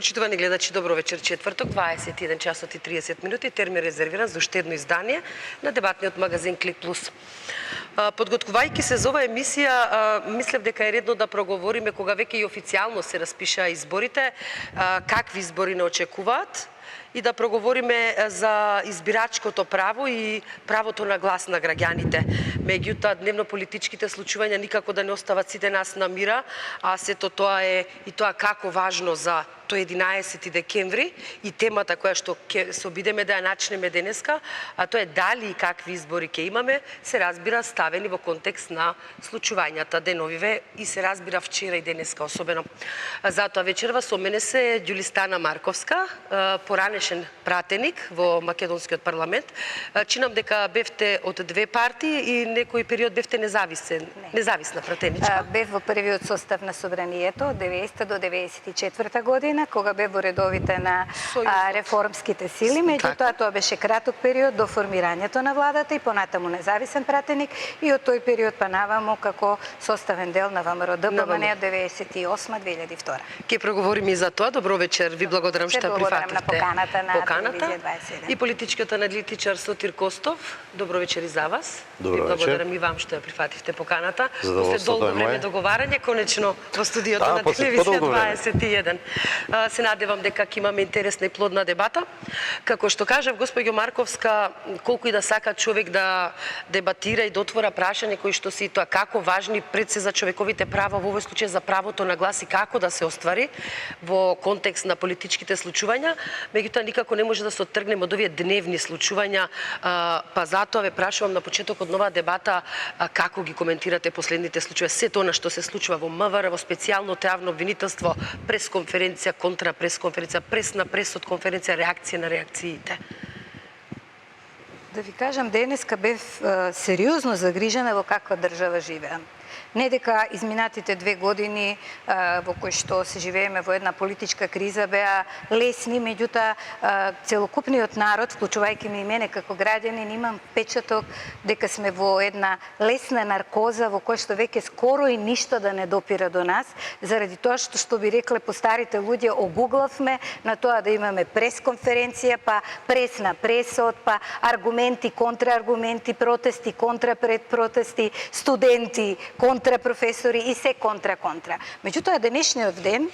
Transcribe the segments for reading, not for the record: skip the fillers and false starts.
Почитувани гледачи, добро вечер. Четврток, 21 часот и 30 минути, термин резервиран за уште едно издание на дебатниот магазин Клик Плюс. Подготвувајќи се за оваа емисија, мислев дека е редно да проговориме кога веќе и официјално се распишаа изборите, какви избори не очекуваат, и да проговориме за избирачкото право и правото на глас на граѓаните. Меѓутоа, дневно-политичките случувања никако да не остават сите нас на мира, а сето тоа е и тоа како важно за тој 11 декември и темата која што ќе се обидеме да ја начнеме денеска, а тоа е дали и какви избори ќе имаме, се разбира ставени во контекст на случувањата деновиве и се разбира вчера и денеска особено. Затоа вечерва со мене се Ѓулистана Марковска, поранешен пратеник во македонскиот парламент. Чинам дека бевте од две партии и некој период бевте независна пратеничка. Бев во првиот состав на Собранието од 90 до 94 година, кога бе во редовите на реформските сили. Меѓутоа, тоа беше краток период до формирањето на владата и понатаму независен пратеник и од тој период па наваму како составен дел на ВМРО ДПМН од 98-2002. Ке проговориме и за тоа. Добро вечер, ви благодарам што прифативте. Благодарам на поканата на Телевизија 27. И политичкиот аналитичар Сотир Костов. Добро вечер и за вас. Добро вечер. Благодарам и вам што ја прифативте поканата. После долго време договарање, конечно во студиото на Телевизија 21. Се надевам дека ќе имаме интересна и плодна дебата. Како што кажав, госпоѓо Марковска, колку и да сака човек да дебатира и да отвора прашање кои што се и тоа како важни пред се за човековите права, во овој случај за правото на глас и како да се оствари во контекст на политичките случувања, меѓутоа никако не може да се оттргнеме од овие дневни случувања, па затоа ве прашувам на почетокот на оваа дебата како ги коментирате последните случаи, сето она што се случува во МВР, во специјалното јавно обвинителство, пресконференција, контрапресконференција, прес на пресот конференција, реакција на реакциите. Да ви кажам, денеска бев сериозно загрижена во каква држава живеам. Не дека изминатите 2 години во кои што се живееме во една политичка криза беа лесни, меѓутоа целокупниот народ, вклучувајќи ме и мене како граѓанин, имам впечаток дека сме во една лесна наркоза во која што веќе скоро и ништо да не допира до нас, заради тоа што би рекле по старите луѓе, огуглавме на тоа да имаме пресконференција, па прес на пресот, па аргументи, контрааргументи, протести, контрапредпротести, студенти, контрапрофесори и се контра. Меѓутоа, денешниот ден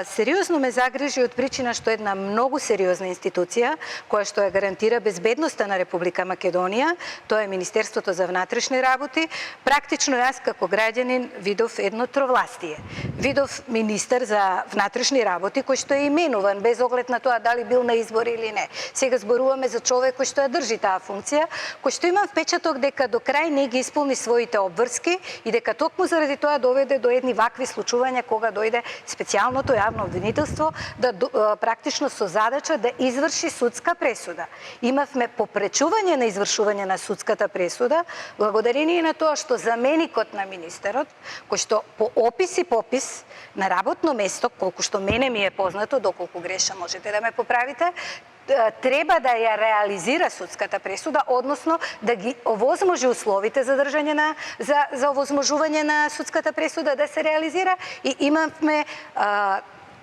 сериозно ме загрижи од причина што една многу сериозна институција, која што ја гарантира безбедноста на Република Македонија, тоа е Министерството за внатрешни работи, практично јас како граѓанин видов едно тровластие. Видов министер за внатрешни работи кој што е именуван без оглед на тоа дали бил на избори или не. Сега зборуваме за човек кој што ја држи таа функција, кој што има впечаток дека до крај не ги исполни своите обврски и дека токму заради тоа доведе до едни вакви случувања кога дојде специјалното јавно обвинителство да практично со задача да изврши судска пресуда. Имавме попречување на извршување на судската пресуда, благодарение на тоа што заменикот на министерот, кој што по опис и попис на работно место, колку што мене ми е познато, доколку грешам можете да ме поправите, треба да ја реализира судската пресуда, односно да ги овозможи условите за држање за овозможување на судската пресуда да се реализира, и имавме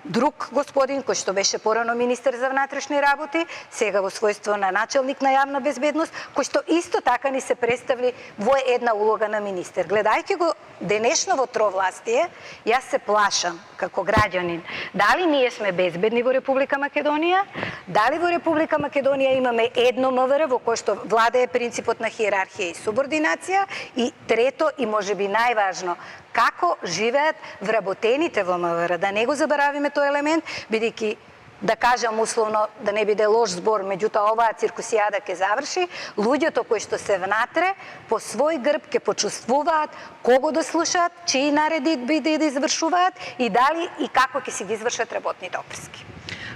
друг господин кој што беше порано министер за внатрешни работи, сега во својство на начелник на јавна безбедност, кој што исто така ни се представи во една улога на министер. Гледајќи го денешново тровластие, јас се плашам како граѓанин, дали ние сме безбедни во Република Македонија, дали во Република Македонија имаме едно МВР во кое што владее принципот на хиерархија и субординација, и трето и можеби најважно, како живеат вработените во МВР. Да не го заборавиме тој елемент, бидејќи, да кажам условно, да не биде лош збор, меѓутоа оваа циркусијада ќе заврши, луѓето кои што се внатре по свој грб ќе почувствуваат кого да слушаат, чии нареди биде да извршуваат и дали и како ќе си ги извршат работните описки.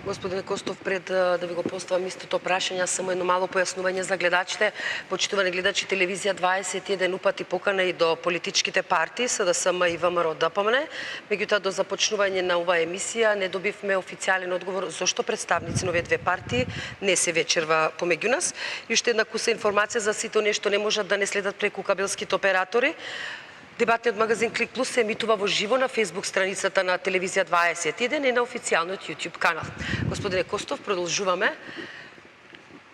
Господин Костов, пред да ви го поставам истото прашање, само едно мало појаснување за гледачите. Почитувани гледачи, Телевизија 21 упати покана и до политичките партии, СДСМ и ВМРО ДПМН. Меѓутоа, до започнување на оваа емисија не добивме официјален одговор зошто представници на овие две партии не се вечерва помеѓу нас. И уште една куса информација за сите оние што не можат да не следат преку кабелските оператори. Дебатниот магазин Клик Плюс се емитува во живо на Facebook страницата на Телевизија 21 и на официјалниот YouTube канал. Господине Костов, продолжуваме.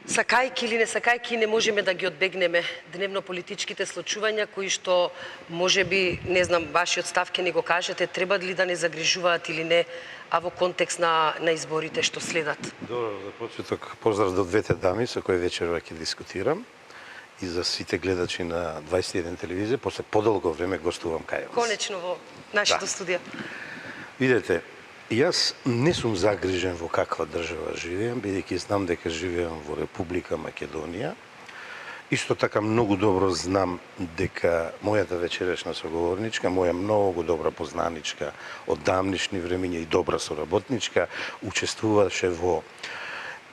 Сакајки или не сакајки, не можеме да ги одбегнеме дневно-политичките случувања кои што, можеби, не знам, вашиот став ке не го кажете, треба ли да не загрижуваат или не, а во контекст на изборите што следат? Добро, за почеток поздрав до двете дами со кои вечерва ќе дискутирам и за сите гледачи на 21 телевизија, после подолго време гостувам кај вас. Конечно во нашето студио. Видете, јас не сум загрижен во каква држава живеам, бидејќи знам дека живеам во Република Македонија. Исто така многу добро знам дека мојата вечерашна соговорничка, моја многу добра познаничка од давнишни времиња и добра соработничка, учествуваше во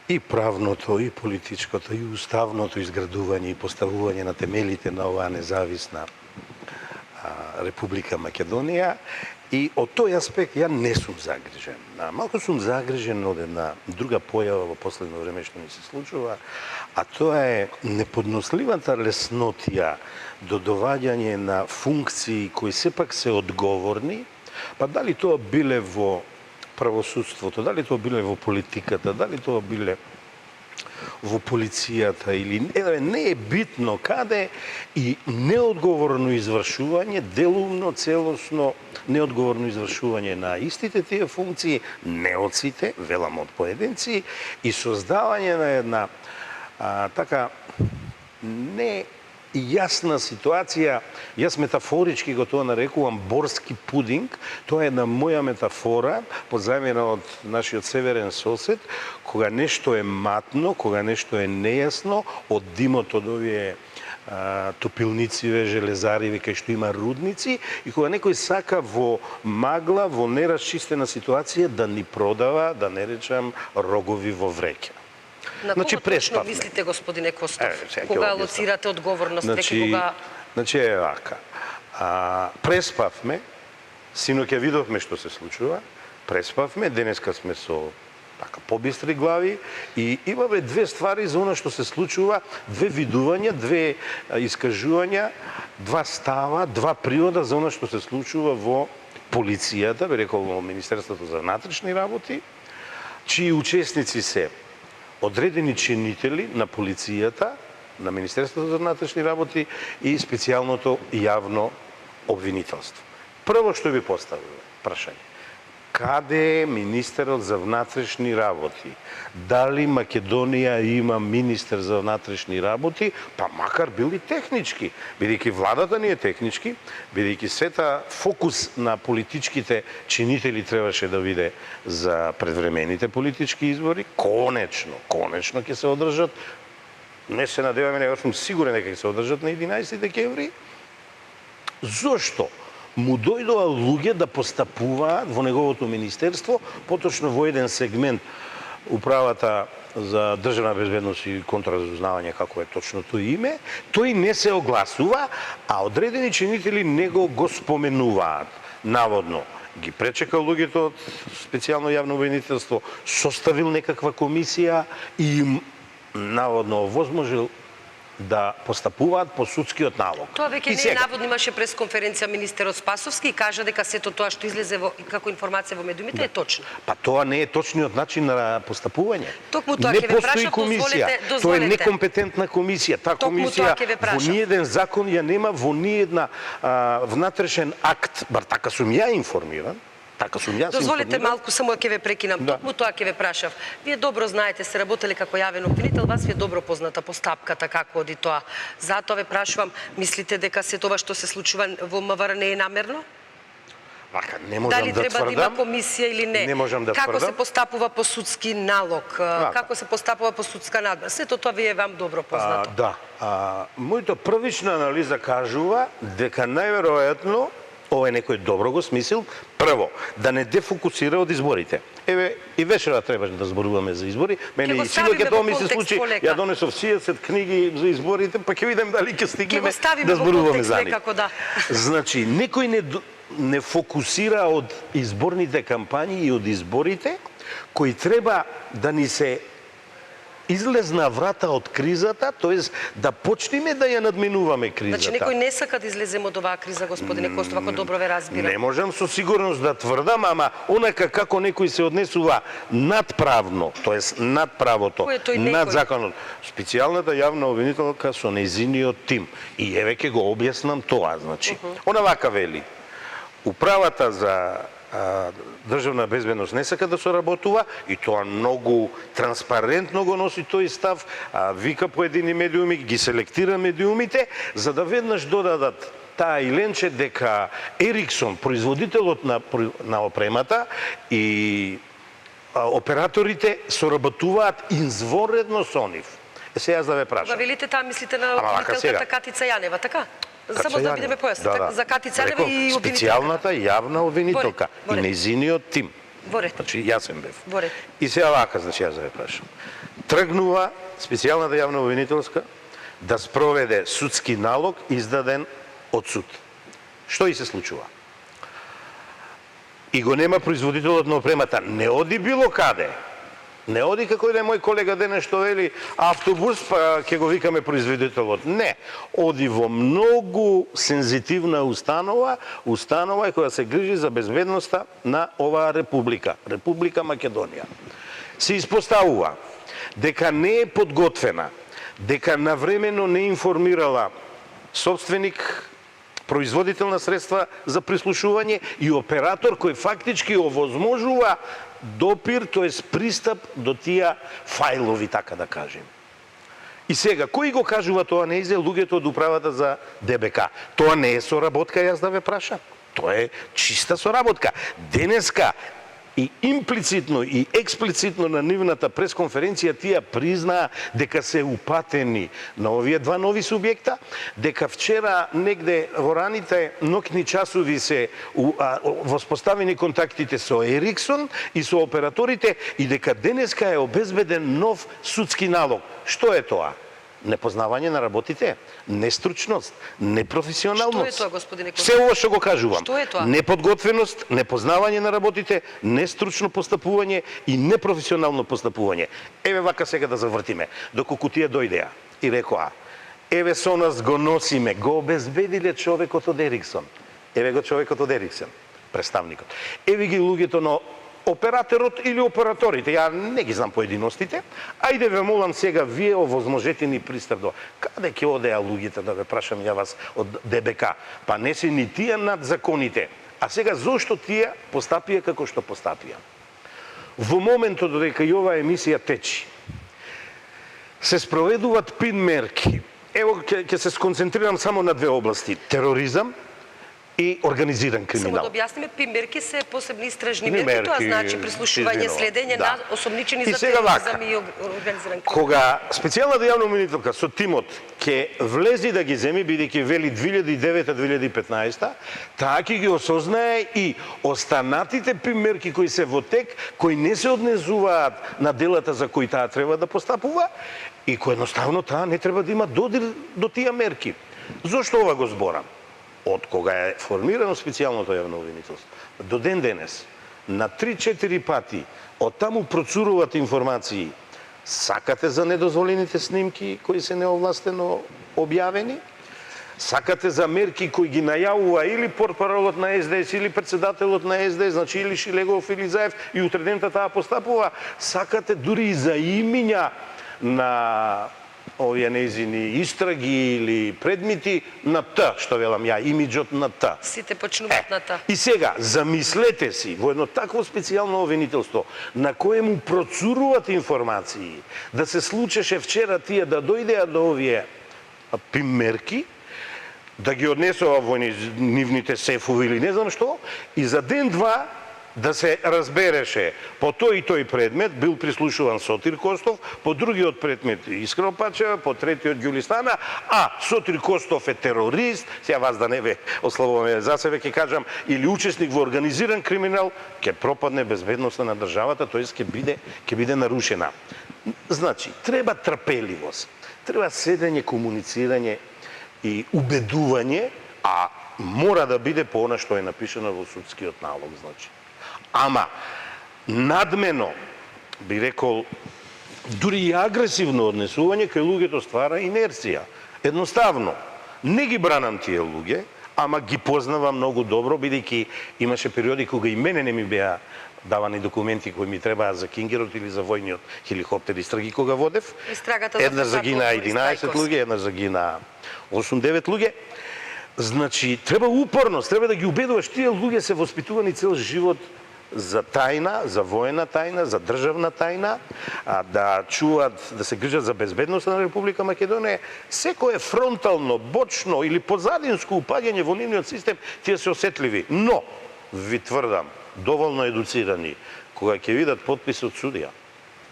и правното, и политичкото, и уставното изградување и поставување на темелите на оваа независна Република Македонија. И од тој аспект ја не сум загрижен. Малку сум загрижен од една друга појава во последно време што ми се случува, а тоа е неподносливата леснотија до доваѓање на функции кои сепак се одговорни, па дали тоа биле во правосудството, дали тоа биле во политиката, дали тоа биле во полицијата или не е битно каде, и неодговорно извршување, делумно, целосно неодговорно извршување на истите тие функции, не од сите, велам од поединци, и создавање на една така не јасна ситуација. Јас метафорички го тоа нарекувам борски пудинг. Тоа е една моја метафора, позајмена од нашиот северен сосед, кога нешто е матно, кога нешто е нејасно, од димот од овие топилници, железари, кај што има рудници, и кога некој сака во магла, во нерасчистена ситуација да ни продава, да не речам, рогови во вреќа. На кого точно мислите, господине Костов, кога алоцирате одговорност? Значи е вака. Преспавме, синоќа видовме што се случува, преспавме, денеска сме со така побистри глави и имаме две ствари за она што се случува, две видувања, две искажувања, два става, два привода за она што се случува во полицијата, бе рекол во Министерството за внатрешни работи, чии учесници се одредени чинители на полицијата, на Министерството за внатрешни работи и специјалното јавно обвинителство. Прво што ви поставува прашање: каде е министерот за внатрешни работи? Дали Македонија има министер за внатрешни работи, па макар били технички, бидејќи владата ни е технички, бидејќи сета фокус на политичките чинители требаше да биде за предвремените политички избори, конечно ќе се одржат. Не се надеваме, него сум сигурен дека ќе се одржат на 11 декември. Зошто му дојдоа луѓе да постапуваат во неговото министерство, поточно во еден сегмент управата за државна безбедност и контраразузнавање, како е точното име, тој не се огласува, а одредени чинители него го споменуваат. Наводно ги пречека луѓето од специјално јавно обвинителство, составил некаква комисија и им наводно овозможил да постапуваат по судскиот налог. Тоа веќе не е наводно, имаше пресконференција министерот Спасовски и кажа дека сето тоа што излезе како информација во медиумите е точно. Па тоа не е точниот начин на постапување. Токму тоа ќе ве прашам, дозволете. Тоа е некомпетентна комисија. Таа комисија во ниеден закон ја нема, во ниедна внатрешен акт, бар така сум ја информиран. Дозволете малку, само ќе ве прекинам. Токму тоа ќе ве прашав. Вие добро знаете, се работеле како јавен обвинител, вас ви е добро позната постапката како оди тоа. Затоа ве прашувам, мислите дека се тоа што се случува во МВР не е намерно? Вака, не можам дали да треба да има комисија или не? Не можам да како тврдам. се постапува по судски налог? Како се постапува по судска надба? Сето тоа ви е вам добро познато. Да. Мојата првична анализа кажува дека најверојатно ова е некој добро го смислил, прво, да не дефокусира од изборите. Еве, и вечера требаше да зборуваме за избори. Мене и синоќа тоа ми се случи, ја донесов 60 книги за изборите, па ќе видиме дали ќе стигнеме да зборуваме за нив. Значи, некој не фокусира од изборните кампањи и од изборите, кои треба да ни се излезна врата од кризата, тоест да почнеме да ја надминуваме кризата. Значи некој не сака да излеземе од оваа криза, господине Костов, ако добро ве разбирам. Не можам со сигурност да тврдам, ама онака како некој се однесува надправно, тоест над правото, Кој е тој над некој? законот. Специјалната јавна обвинителка со нејзиниот тим. И еве ќе го објаснам тоа, значи. Она вака вели: Управата за државна безбедност не сака да соработува и тоа многу транспарентно го носи тој став, вика поедини медиуми, ги селектира медиумите, за да веднаш додадат таа иленче дека Ериксон, производителот на опремата и операторите соработуваат инзворедно со нив. Сега јас да ве прашам. Велите таа мислите на Ама вака сега. обвинителката Катица Јанева, така? Катица Само да Јанева. бидеме појасни, Да, така? да. За Катица Јанева Реков, и обвинителката. специјалната јавна обвинителка Во и ред. нејзиниот тим. Во ред. Значи, јасен бев. Во ред. И сега вака, значи, јас да ве прашам. Тргнува специјалната јавна обвинителска да спроведе судски налог издаден од суд. Што и се случува? И го нема производителот на опремата. Не оди било каде. Не оди како и да е мој колега денес што вели автобус, па ќе го викаме производителот. Не. Оди во многу сензитивна установа која се грижи за безбедноста на оваа република, Република Македонија. Се испоставува дека не е подготвена, дека навремено не информирала собственик, производител на средства за прислушување и оператор кој фактички овозможува допир, тоест пристап до тие фајлови, така да кажем. И сега, кој го кажува тоа неизе? Луѓето од управата за ДБК. Тоа не е соработка, јас да ве прашам. Тоа е чиста соработка. Денеска и имплицитно и експлицитно на нивната пресконференција тие признаа дека се упатени на овие два нови субјекта, дека вчера негде во раните ноќни часови се воспоставени контактите со Ериксон и со операторите и дека денеска е обезбеден нов судски налог. Што е тоа? Непознавање на работите, нестручност, непрофесионалност. Што е тоа, господине Костов? Се ова што го кажувам. Што е тоа? Неподготвеност, непознавање на работите, нестручно постапување и непрофесионално постапување. Еве вака сега да завртиме. Доколку тие дојдеа и рекоа: еве со нас го носиме, го обезбедиле човекот од Ериксон. Еве го човекот од Ериксон, представникот. Еве ги луѓето на операторот или операторите, ја не ги знам поединостите. Ајде ве молам сега, вие овозможете ни пристап. Каде ќе одеа луѓето, да ве прашам ја вас од ДБК? Па не се ни тие над законите. А сега зошто тие постапија како што постапија? Во моментот додека и оваа емисија течи, се спроведуваат пин мерки. Ево ќе се сконцентрирам само на две области: тероризам и организиран Само криминал. да објасниме, пимерки се посебни истражни Не мерки, тоа мерки, значи прислушување, извинувам. следење Да. на осомничени И за сега вака. тероризам и организиран криминал. Кога специјалната јавна обвинителка со тимот ќе влези да ги земи, бидејќи вели 2009-2015, таа ќе ги осознае и останатите примерки кои се во тек, кои не се однесуваат на делата за кои таа треба да постапува и кои едноставно таа не треба да има додир до тие мерки. Зошто ова го зборам? Од кога е формирано специјалното јавно обвинителство до ден денес, на 3-4 пати од таму процуруваат информации. Сакате за недозволените снимки кои се неовластено објавени, сакате за мерки кои ги најавува или портпаролот на СДС или председателот на СДС, значи или Шилегов или Заев и утре дента таа постапува, сакате дури и за имиња на овие нејзини истраги или предмети на Т, што велам ја, имиджот на Т. Сите почнуваат на та. И сега, замислете си, во едно такво специјално обвинителство, на коему процуруваат информации, да се случеше вчера тие да дојдеа до овие примерки, да ги однесува во нивните сефови или не знам што, и за ден-два да се разбереше по тој и тој предмет бил прислушуван Сотир Костов, по другиот предмет Искра Пачева, по третиот Ѓулистана, а Сотир Костов е терорист, сега вас да не ве ослабуваме за себе, ќе кажам, или учесник во организиран криминал, ќе пропадне безбедноста на државата, тоест ќе биде нарушена. Значи, треба трпеливост, треба седење, комуницирање и убедување, а мора да биде по она што е напишано во судскиот налог, значи. Ама, надмено, би рекол, дури и агресивно однесување кај луѓето ствара инерција. Едноставно, не ги бранам тие луѓе, ама ги познавам многу добро, бидејќи имаше периоди кога и мене не ми беа давани документи кои ми требаа за кингерот или за војниот хеликоптер истраги кога водев. Истрагата Една започна загина по 11 Стајковски. луѓе, една загина 8-9 луѓе. Значи, треба упорност, треба да ги убедуваш. Тие луѓе се воспитувани цел живот за тајна, за воена тајна, за државна тајна, да чуваат, да се грижат за безбедноста на Република Македонија. Секое фронтално, бочно или позадинско упаѓање во нивниот систем, тие се осетливи. Но, ви тврдам, доволно едуцирани, кога ќе видат подпис од судија,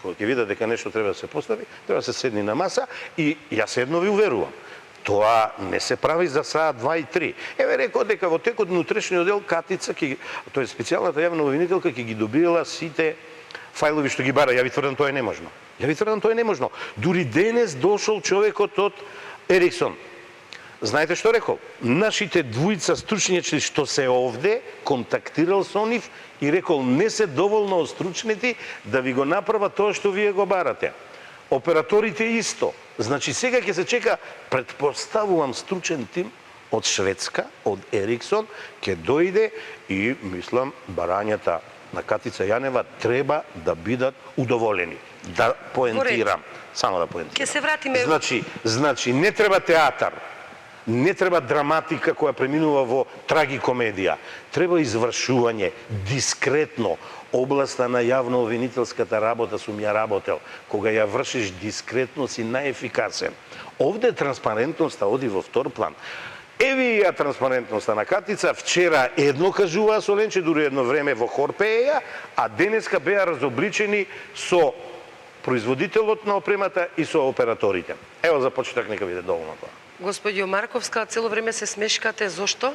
кога ќе видат дека нешто треба да се постави, треба да се седни на маса и јас едно ви уверувам. Тоа не се прави за саат 2 и 3. Еве рекол дека во текот на утрешниот дел Катица, тоа е специјалната јавна обвинителка, ќе ги добила сите фајлови што ги бара. Ја ви тврдам тоа е неможно. Ја ви тврдам тоа е неможно. Дури денес дошол човекот од Ериксон. Знаете што рекол? Нашите двојца стручњачи што се овде, контактирал со нив и рекол не се доволно остручнети да ви го направат тоа што вие го барате. Операторите исто. Значи сега ќе се чека, претпоставувам, стручен тим од Шведска, од Ериксон, ќе дојде и, мислам, барањата на Катица Јанева треба да бидат удоволени. Да поентирам. Само да поентирам. Ќе се вратиме... Значи, не треба театар, не треба драматика која преминува во трагикомедија. Треба извршување, дискретно. Областа на јавно-обвинителската работа сум ја работел. Кога ја вршиш дискретно си најефикасен. Овде транспарентноста оди во втор план. Еви ја транспарентноста на Катица. Вчера едно кажуваа со Ленче, дури едно време во хор пееја, а денеска беа разобличени со производителот на опремата и со операторите. Ево за почеток нека биде доволно тоа. Господјо Марковска, цело време се смешкате, зошто?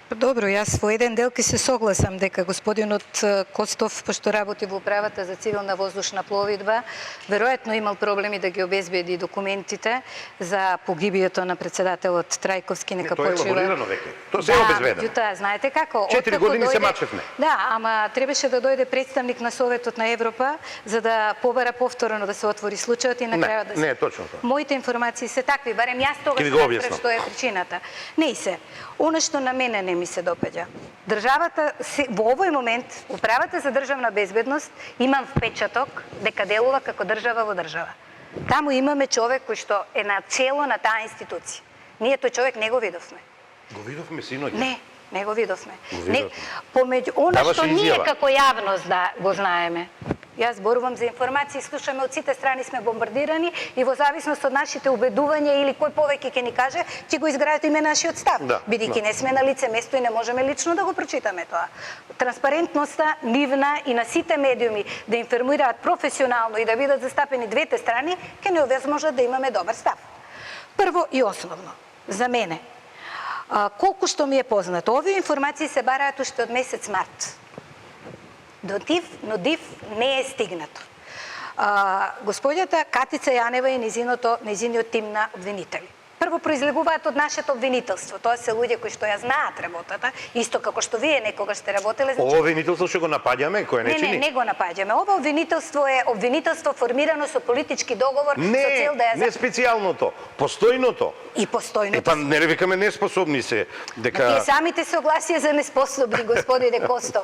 Добро, јас во еден дел ќе се согласам дека господинот Костов, пошто работи во управата за цивилна воздушна пловидба, веројатно имал проблеми да ги обезбеди документите за погибието на председателот Трајковски, нека Тоа е почива. елаборирано веќе. Тоа се обезбедено. Меѓутоа, знаете како? 4 години се мачевме. Да, ама требаше да дојде представник на Советот на Европа за да побара повторно да се отвори случајот и на крајот да се... Не, точно тоа. Моите информации се такви, барем јас тогаш разбрав што е причината. Не и се. Она што на мене не ми се допаѓа. Државата во овој момент, управата за државна безбедност, имам впечаток дека делува како држава во држава. Таму имаме човек кој што е на чело на таа институција. Ние тој човек не го видовме. Го видовме синоќ. Не го видовме. видовме. Помеѓу она Даваше што ние изјава. како јавност да го знаеме. Јас зборувам за информации, слушаме од сите страни, сме бомбардирани и во зависност од нашите убедувања или кој повеќе ќе ни каже, ќе го изградиме нашиот став. Да, Бидејќи не сме на лице место и не можеме лично да го прочитаме тоа. Транспарентноста нивна и на сите медиуми да информираат професионално и да бидат застапени двете страни, ќе не овозможат да имаме добар став. Прво и основно, за мене, колку што ми е познато, овие информации се бараат уште од месец март. Но див не е стигнато. Господјата Катица Јанева и незиниот тим на обвинители. Прво произлегуваат од нашето обвинителство. Тоа се луѓе кои што ја знаат работата, исто како што вие некогаш сте работеле. Ово обвинителство што го напаѓаме, кој не чини? Не го напаѓаме. Ова обвинителство е обвинителство формирано со политички договор со цел да ја... Не специјалното, постојното. И постојното. Па не викаме неспособни се, дека... Тие самите се огласија за неспособни, господине Костов.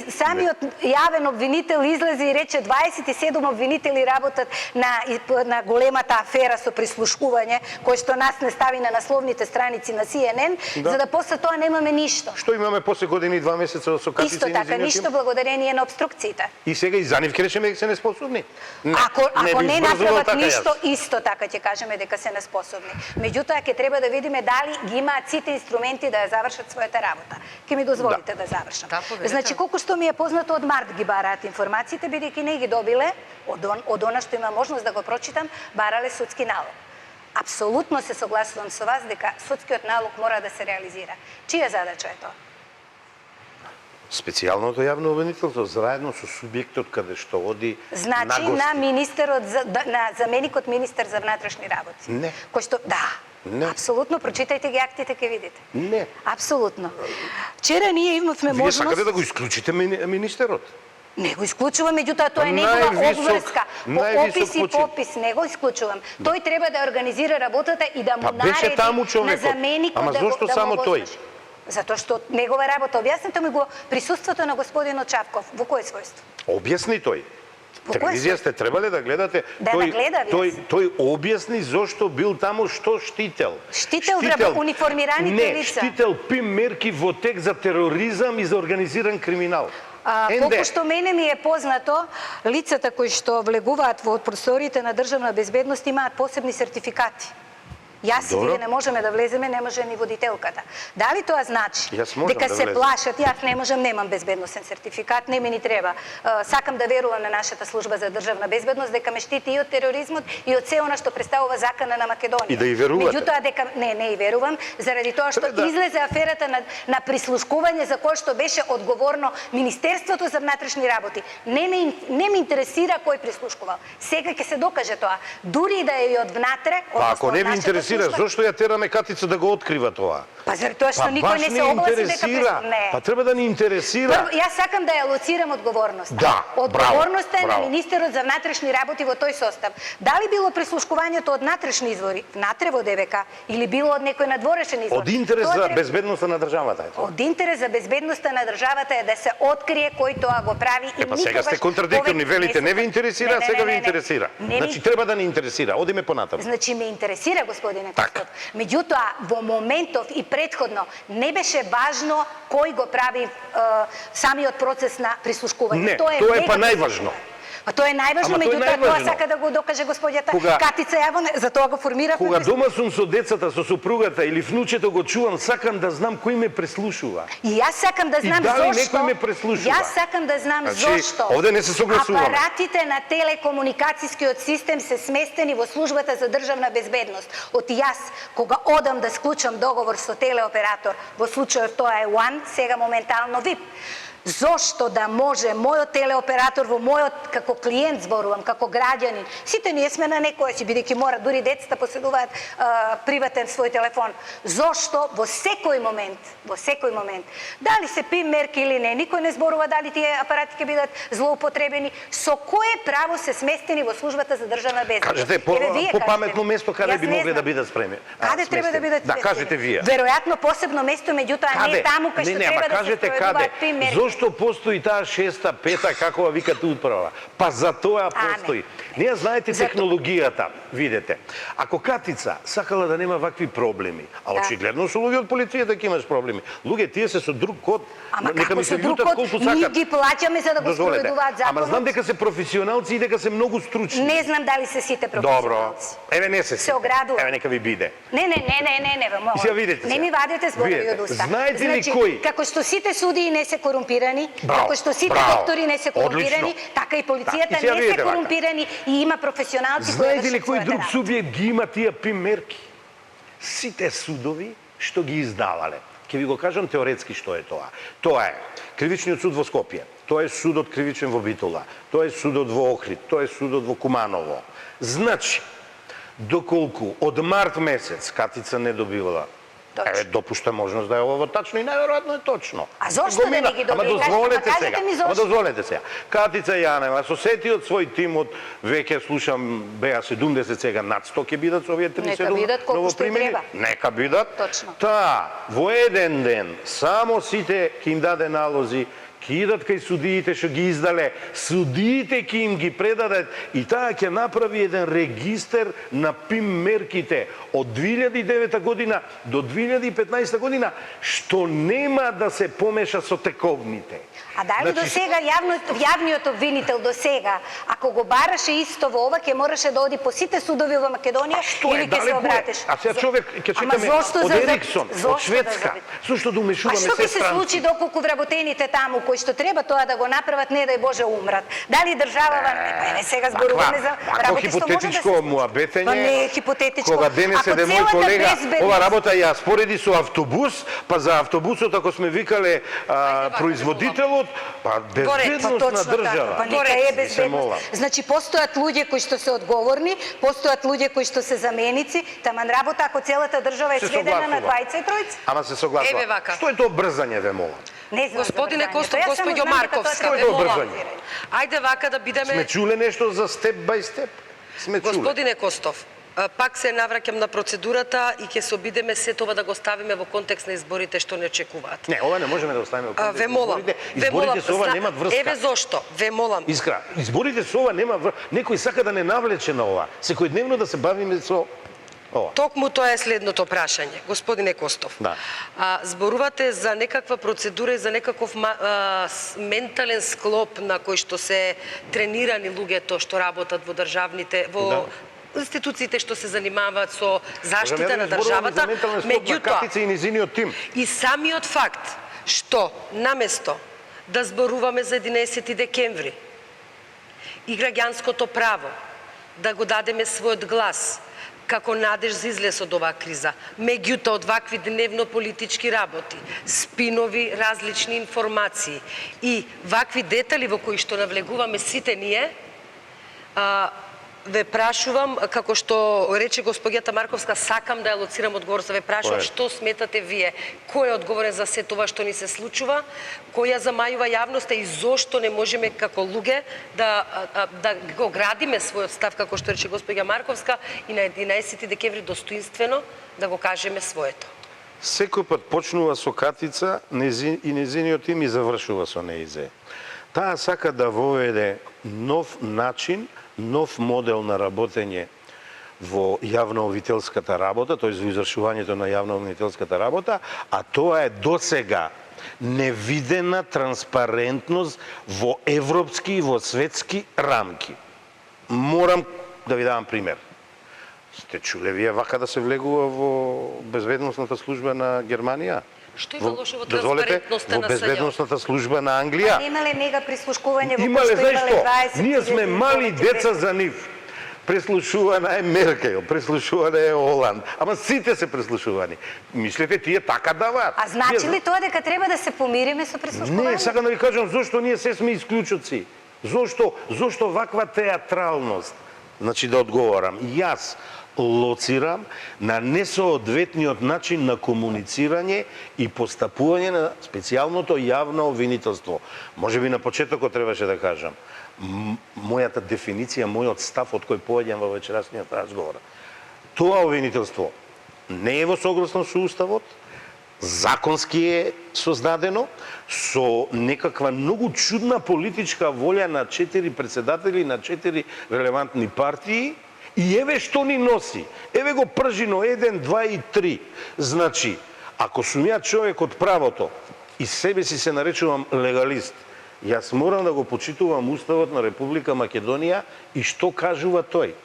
Самиот јавен обвинител излезе и рече 27 обвинители работат на големата афера со прислушкување, кој што нас не стави на насловните страници на CNN, за да после тоа немаме ништо. Што имаме после години и 2 месеца со Катица Исто и така, незиниот ништо тим? благодарение на обструкциите. И сега и за нив ќе речеме дека се неспособни? Ако би не избрзувал направат така ништо, јас. исто така ќе кажеме дека се неспособни. Меѓутоа, ќе треба да видиме дали ги имаат сите инструменти да ја завршат својата работа. Ќе ми дозволите да завршам. Значи, колку што ми е познато од март ги бараат информациите, бидејќи не ги добиле, од она што има можност да го прочитам, барале судски налог. Апсолутно се согласувам со вас дека судскиот налог мора да се реализира. Чија задача е тоа? Специјалното јавно обвинителство заедно со субјектот каде што оди Значи на министерот на заменикот министер за внатрешни работи. Не. Кој што Не. Апсолутно, прочитајте ги актите ќе видите. Не. Апсолутно. Вчера ние имавме Вие можност... сакате да го исклучите министерот? Не го исклучувам, меѓутоа тоа е негова обврска. Опис и попис, не го исклучувам. Тој треба да организира работата и да му нареди на заменикот Ама зошто само тој? Затоа што негова работа, објаснете ми го присуството на господинот Чавков, во кој својство? Објасни тој. Телевизија сте требале да гледате. Тој објасни зошто бил таму, што штител. Штител униформираните лица. Не, штител пим мерки во тек за тероризам и за организиран криминал. Колку што мене ми е познато, лицата кои што влегуваат во просториите на државна безбедност имаат посебни сертификати. Јас и вие не можеме да влеземе, не може ни водителката. Дали тоа значи дека се плашат? Јас не можам, немам безбедносен сертификат, не ми ни треба. Сакам да верувам на нашата служба за државна безбедност дека ме штити и од тероризмот и од се она што представува закана на Македонија. И да и верувате. Меѓутоа дека не и верувам, заради тоа што излезе аферата на прислушкување за кој што беше одговорно Министерството за внатрешни работи. Не ме интересира кој прислушкувал. Сега ќе се докаже тоа. Дури да е и од внатре, ако не ви интересира, зошто ја тераме Катица да го открива тоа? Па заради тоа што никој не се огласи дека Па треба да ни интересира. Прво, јас сакам да ја лоцирам одговорноста. Да, одговорноста е на министерот за внатрешни работи во тој состав. Дали било прислушкувањето од натрешни извори, внатре во ДВК, или било од некој надворешен извор? Од интерес за безбедноста на државата е тоа. Од интерес за безбедноста на државата е да се открие кој тоа го прави и никогаш. Сега сте контрадикторни, велите не ви интересира, сега ви интересира. Значи треба да ни интересира. Одиме понатаму. Значи ме интересира, господине Костов. Меѓутоа во моментов и претходно не беше важно кој го прави самиот процес на прислушкување. Не, тоа е па најважно. А тоа е најважно, меѓутоа тоа сака да го докаже господјата Катица Јавон, за тоа го формирав. Кога дома сум со децата, со супругата или внучето го чувам, сакам да знам кој ме преслушува. И јас сакам да знам зошто. И дали некој ме преслушува? Јас сакам да знам зошто. Овде не се согласуваме. Апаратите на телекомуникацијскиот систем се сместени во службата за државна безбедност. Од јас кога одам да склучам договор со телеоператор, во случајот тоа е One, сега моментално VIP. Зошто да може мојот телеоператор во мојот како клиент зборувам, како граѓанин. Сите ние сме на некој си, бидејќи мора, дури децата поседуваат приватен свој телефон. Зошто во секој момент, дали се пим мерки или не, никој не зборува дали тие апарати ќе бидат злоупотребени, со кое право се сместени во службата за државна безбедност? Кажете по паметно место каде би могле да бидат спремени. Каде треба да бидат сместени? Да кажете вие. Веројатно посебно место, меѓутоа не таму кај што треба да се спроведуваат пим мерки. Што постои таа шеста, пета, какова викате управа? Па за тоа постои. Ние знаете технологијата, видете. Ако Катица сакала да нема вакви проблеми, а очигледно со луѓе од полицијата ќе имаш проблеми. Луѓе тие се со друг код. Нека ми се љутат колку сакат. Ние ги плаќаме за да го спроведуваат законот. Ама знам дека се професионалци и дека се многу стручни. Не знам дали се сите професионалци. Добро. Еве не се. Се оградува. Еве нека ви биде. Не, не ми вадете зборови од уста. Знаете ли кој? Како што сите судии не се корумпирани, како што сите доктори не се корумпирани, така и полицијата не се корумпирани и има професионалци кои знаете ли кој друг субјект ги има тие пим мерки? Сите судови што ги издавале. Ќе ви го кажам теоретски што е тоа. Тоа е Кривичниот суд во Скопје, тоа е судот кривичен во Битола, тоа е судот во Охрид, тоа е судот во Куманово. Значи, доколку од март месец Катица не добивала, допушта можност да е ова тачно и најверојатно е точно. А зошто да не ги добие? Дозволете сега. Катица Јанева со сетиот свој тим од веќе слушам беа 70 сега над 100 ќе бидат со овие 37 новопримени. Нека бидат. Та, во еден ден само сите ќе им даде налози, ќе идат кај судиите што ги издале, судиите ќе им ги предадат и таа ќе направи еден регистер на пим мерките од 2009 година до 2015 година, што нема да се помеша со тековните. А дали до сега јавниот обвинител до сега, ако го бараше исто во ова, ќе мораше да оди по сите судови во Македонија или ќе се обратиш? А сега човек ќе читаме од Ериксон, од Шведска, зошто да умешуваме се странци? А што ќе се случи доколку вработените таму кои што треба тоа да го направат, не дај Боже умрат? Дали државава, еве сега зборуваме за работи што може да се случи. Муабетење, па не е хипотетичко. Кога денеседе мој колега, ова работа ја спореди со автобус, па за автобусот ако сме викале производителот, па безбедност на држава. Па нека е безбедност. Значи постојат луѓе кои што се одговорни, постојат луѓе кои што се заменици, таман работа ако целата држава е сведена на двајца и тројца. Ама се согласува. Што е тоа брзање, ве молам? Не знам Господине за брзањето. Костов, Јас само гospođo знам дека тоа Марковска, треба Што е ве тоа молам. брзање? Ајде вака да бидеме... Сме чуле нешто за степ бај степ? Сме чуле. Господине Костов, пак се навраќам на процедурата и ќе се обидеме се това да го ставиме во контекст на изборите што не очекуваат. Не, ова не можеме да оставиме во контекст. Ве молам, Изборите со ова немаат врска. Еве зошто, ве молам. Искра, изборите со ова нема врска. Некој сака да не навлече на ова. Секојдневно да се бавиме со ова. Токму тоа е следното прашање, господине Костов. Да. Зборувате за некаква процедура и за некаков ментален склоп на кој што се тренирани луѓето што работат во државните, во институциите што се занимаваат со заштита на државата, меѓутоа Катица и низиниот тим. И самиот факт што наместо да зборуваме за 11 декември и граѓанското право да го дадеме својот глас како надеж за излез од оваа криза, меѓутоа од вакви дневно-политички работи, спинови, различни информации и вакви детали во кои што навлегуваме сите ние, ве прашувам, како што рече господјата Марковска, сакам да ја лоцирам одговор, ве прашувам што сметате вие, кој е одговорен за се това што ни се случува, кој ја замајува јавноста и зошто не можеме како луѓе да го градиме својот став, како што рече господја Марковска, и на 11 декември достоинствено да го кажеме своето. Секој пат почнува со Катица и незиниот тим и завршува со неизе. Таа сака да воведе нов начин, нов модел на работење во јавнообвителската работа, тоест во извршувањето на јавнообвителската работа, а тоа е досега невидена транспарентност во европски и во светски рамки. Морам да ви давам пример. Сте чуле вие вака да се влегува во безбедносната служба на Германија? Што има лошо во Дозволете, транспарентноста во на безбедносната служба на Англија? Немале мега прислушкување во Имале, кој што знаеш што? 20 Ние сме илјади мали повеќе деца за нив. Преслушувана е Меркел, преслушувана е Оланд, ама сите се преслушувани. Мислите, тие така даваат. А значи ли тоа дека треба да се помириме со прислушкување? Не, сакам да ви кажам зошто ние се сме исклучоци. Зошто ваква театралност? Значи да одговорам. Јас лоцирам на несоодветниот начин на комуницирање и постапување на специјалното јавно обвинителство. Може би на почетокот требаше да кажам. Мојата дефиниција, мојот став од кој поаѓам во вечерасниот разговор. Тоа обвинителство не е во согласно со Уставот, законски е создадено, со некаква многу чудна политичка волја на 4 председатели на 4 релевантни партии, и еве што ни носи. Еве го пржино 1, 2 и 3. Значи, ако сум ја човек од правото и себе си се наречувам легалист, јас морам да го почитувам Уставот на Република Македонија и што кажува тој.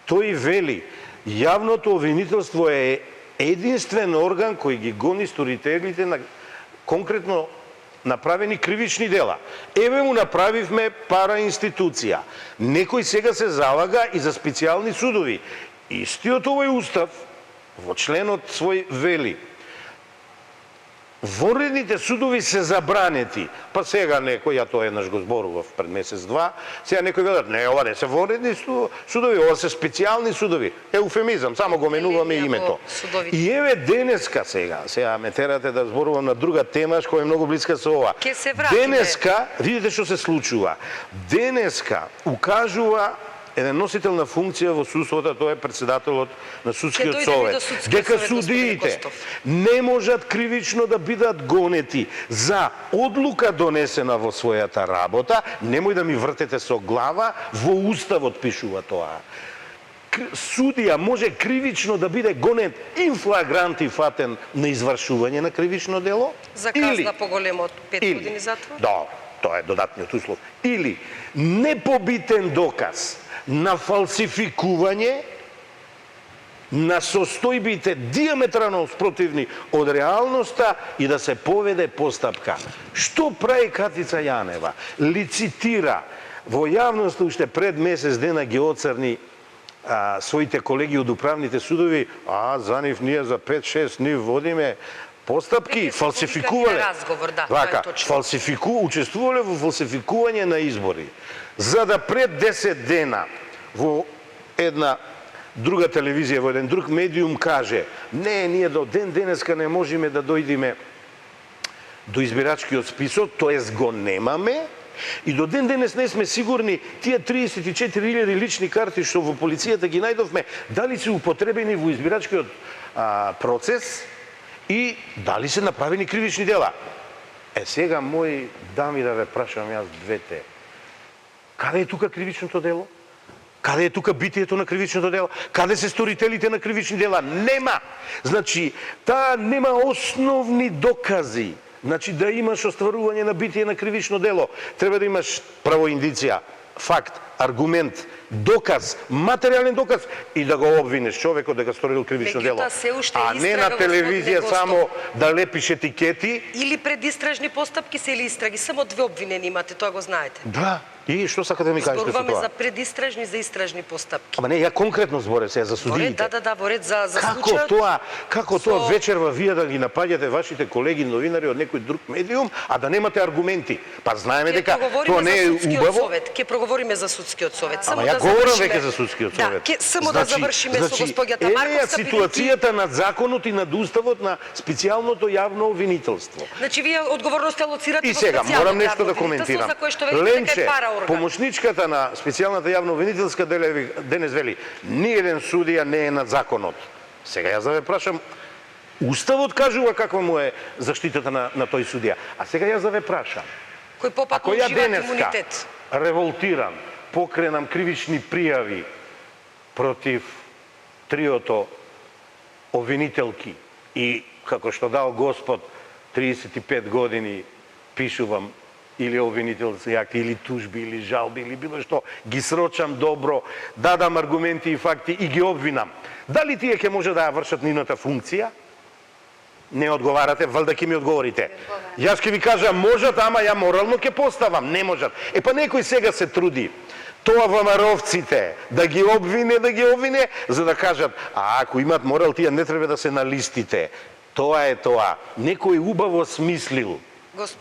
Тој вели, јавното обвинителство е единствен орган кој ги гони сторителите на конкретно направени кривични дела. Еве му направивме параинституција. Некој сега се залага и за специјални судови. Истиот овој устав во членот свој вели: вонредните судови се забранети. Па сега некој, ја тоа еднаш го зборував пред месец-два, сега некој велат, не, ова не се вонредни судови, ова се специјални судови. Еуфемизам, само го менуваме името. И еве денеска сега ме терате да зборувам на друга тема, која е многу блиска со ова. Денеска, видите што се случува. Денеска укажува еден носител на функција во судството, тоа е председателот на судскиот совет, дека судиите не можат кривично да бидат гонети за одлука донесена во својата работа. Немој да ми вртете со глава, во Уставот пишува тоа. Судија може кривично да биде гонет инфлагранти фатен на извршување на кривично дело, за казна поголема од 5 години затвор. Да, тоа е додатниот услов. Или непобитен доказ на фалсификување на состојбите диаметрално спротивни од реалноста и да се поведе постапка. Што прави Катица Јанева? Лицитира во јавноста уште пред месец дена ги оцрни своите колеги од управните судови, за нив ние за 5-6 нив водиме постапки, фалсификувале. Учествувале во фалсификување на избори. За да пред 10 дена во една друга телевизија, во еден друг медиум каже: не, ние до ден денеска не можеме да дојдеме до избирачкиот список, тоест го немаме, и до ден денес не сме сигурни тие 34.000 лични карти што во полицијата ги најдовме, дали се употребени во избирачкиот процес и дали се направени кривични дела. Сега, мои дами, да ве прашам јас двете, каде е тука кривичното дело? Каде е тука битието на кривичното дело? Каде се сторителите на кривични дела? Нема! Значи, таа нема основни докази. Значи, да имаш остварување на битие на кривично дело, треба да имаш правоиндиција, факт, аргумент, доказ, материјален доказ и да го обвинеш човекот дека сторил кривично дело. А не на телевизија само да лепиш етикети. Или предистражни постапки се или истраги, само 2 обвинени имате, тоа го знаете. Да. И што сакате да ми кажете со тоа? Зборуваме за предистражни, за истражни постапки. Ама не, ја конкретно зборев сега за судиите. Да, боред за случајот. Како тоа вечерва вие да ги напаѓате вашите колеги новинари од некој друг медиум, а да немате аргументи? Па знаеме дека тоа не е убаво. Ке проговориме за судскиот совет. Ама ја говорам веќе за судскиот совет. Да, само да завршиме со госпоѓата Марковска. Ситуацијата над законот и над уставот на специјалното јавно обвинителство. Значи вие одговорноста лоцирате во специјално. И сега морам нешто да коментирам. Ленче, помошничката на специјалната јавно обвинителска денес вели, ниеден судија не е над законот. Сега јас да ве прашам, уставот кажува каква му е заштитата на тој судија. А сега јас да ве прашам, кој попатно ужива имунитет, револтирам, покренам кривични пријави против триото обвинителки и, како што дал Господ, 35 години пишувам или обвинителски акти, или тужби, или жалби, или било што, ги срочам добро, дадам аргументи и факти и ги обвинам. Дали тие ќе може да ја вршат нивната функција? Не одговарате, валда ќе ми одговорите. Јас ќе ви кажам, можат, ама ја морално ќе поставам, не можат. Па некој сега се труди тоа ВМРО-вците да ги обвине, за да кажат, ако имат морал, тие не треба да се на листите. Тоа е тоа. Некој убаво смислил.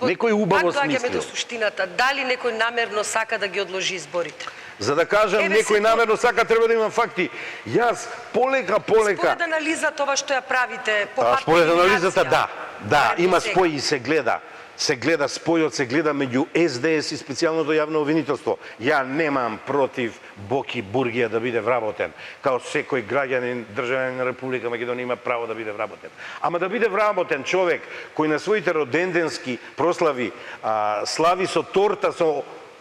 Некој убаво смислил. Пак доаѓаме до суштината. Дали некој намерно сака да ги одложи изборите? За да кажам, некој намерно сака, треба да имам факти. Јас полека... Според анализа тоа што ја правите, според анализата, да, има спој и се гледа. Се гледа спојот, се гледа меѓу СДС и специјалното јавно обвинителство. Ја немам против Боки Бургија да биде вработен. Као секој граѓанин, државјанин на Република Македонија има право да биде вработен. Ама да биде вработен човек кој на своите роденденски прослави слави со торта, со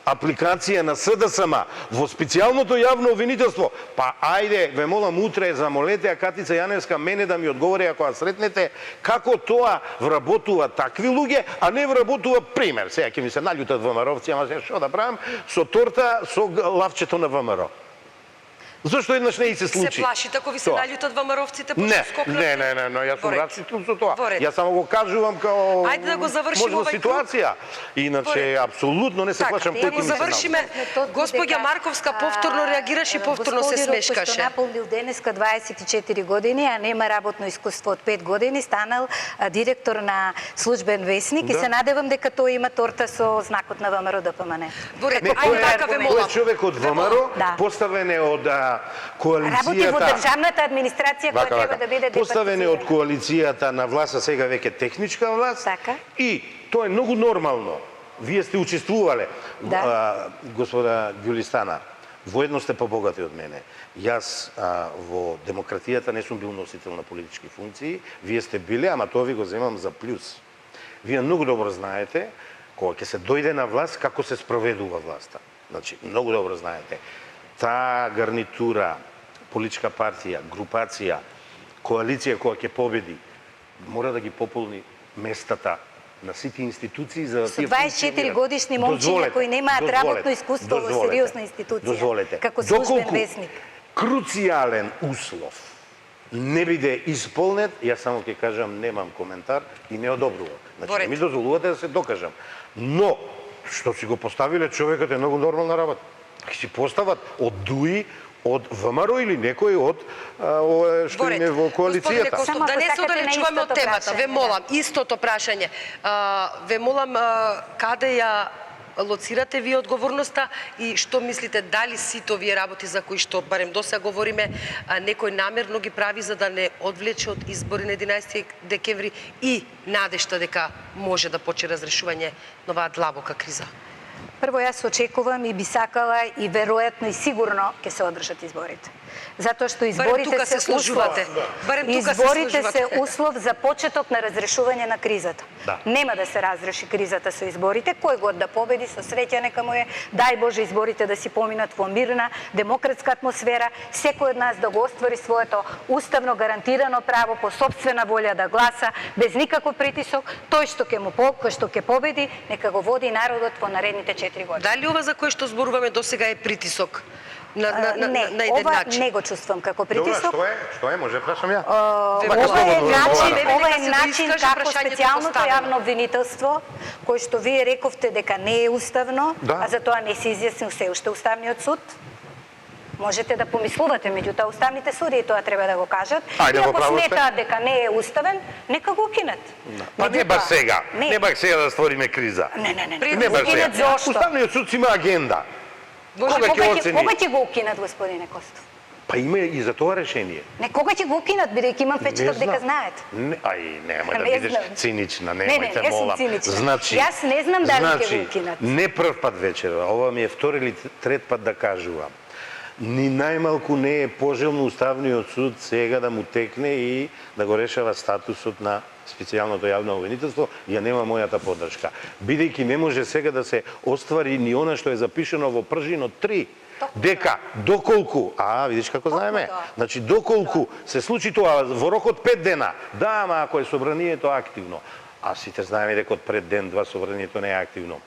апликација на СДСМ во специјалното јавно обвинителство, па ајде, ве молам утре, замолете Катица Јаневска мене да ми одговори ако ја сретнете, како тоа вработува такви луѓе, а не вработува пример. Сега ќе ми се наљутат ВМРО-вци, ама се што да правам, со торта, со лавчето на ВМРО. Зошто еднаш не и се случи? Се плашите ако ви се наљутат ВМРО-вците по скокнат? Не, јас сум рачител со тоа. Јас само го кажувам као ајде да го завршиме можна ситуација. Иначе апсолутно не се плашам кој ќе ми се завршиме. Госпоѓа Марковска повторно реагираше и повторно се смешкаше. Господинот кој што наполнил денеска 24 години, а нема работно искуство од 5 години, станал директор на службен весник и се надевам дека тој има торта со знакот на ВМРО-ДПМН. Тој е човек од ВМРО, поставен е од коалицијата... Работи во државната администрација која треба да биде департизирана. Поставен е од коалицијата на власт, сега веќе техничка власт. И тоа е многу нормално. Вие сте учествувале, господа Ѓулистана, воедно сте побогати од мене. Јас во демократијата не сум бил носител на политички функции, вие сте биле, ама тоа ви го земам за плюс. Вие многу добро знаете, кога ќе се дојде на власт, како се спроведува власта. Значи, многу добро знаете. Таа гарнитура, политичка партија, групација, коалиција која ќе победи, мора да ги пополни местата на сите институции за да тие 24 годишни момчиња кои немаат работно искуство во сериозна институција, како службен весник. Круцијален услов не биде исполнет, јас само ќе кажам немам коментар и не одобрувам. Значи, не ми дозволувате да се докажам. Но, што си го поставиле човекот е многу нормална работа. Ќе си постават од ДУИ, од ВМРО или некој од што им е во коалицијата. Господине Костов, да не се оддалечуваме од темата, ве молам, истото прашање. Ве молам, каде ја лоцирате вие одговорноста и што мислите дали сите овие работи за кои што барем досега говориме некој намерно ги прави за да не одвлече од избори на 11 декември и надежта дека може да почне разрешување на оваа длабока криза? Прво, јас очекувам и би сакала и веројатно и сигурно ќе се одржат изборите. Затоа што изборите се услов. Изборите се услов за почеток на разрешување на кризата. Да. Нема да се разреши кризата со изборите, кој год да победи, со среќа нека му е, дај Боже изборите да си поминат во мирна, демократска атмосфера, секој од нас да го оствари своето уставно гарантирано право по сопствена волја да гласа, без никаков притисок, тој што ќе победи, нека го води народот во наредните 4 години. Дали ова за кој што зборуваме досега е притисок? На еден ова начин. не го чувствам како притисок. Добро, што е, може прашам ја. Ова е начин како прашањето специјалното поставено. јавно обвинителство, кој што вие рековте дека не е уставно, Да. а за тоа не се изјаснил се уште Уставниот суд. Можете да помислувате, меѓутоа уставните суди тоа треба да го кажат. Ајде, И во ако право сте. сметаат дека не е уставен, нека го укинат. Па не баш сега, не баш сега да створиме криза. Не. Не баш Укинат сега. зошто? Уставниот суд си има агенда. Кога ќе оцени? Кога ќе го укинат, господине Костов? Па има и за тоа решение. Не, кога ќе го укинат, бидејќи имам впечаток дека знаете. Немој да Не бидеш знам. цинична, Не, немој те сум молам. цинична. Значи, Јас не знам дали ќе го укинат. Не прв пат вечера, ова ми е втори или трет пат да кажувам. Ни најмалку не е пожелно Уставниот суд сега да му текне и да го решава статусот на специјалното јавно обвинителство, ја нема мојата поддршка. Бидејќи не може сега да се оствари ни она што е запишено во пржинот 3, дека доколку, видиш како знаеме, тоа. значи доколку се случи тоа во рок од 5 дена, да, ама ако е собранието активно, а сите знаеме дека од пред ден, два собранието не е активно.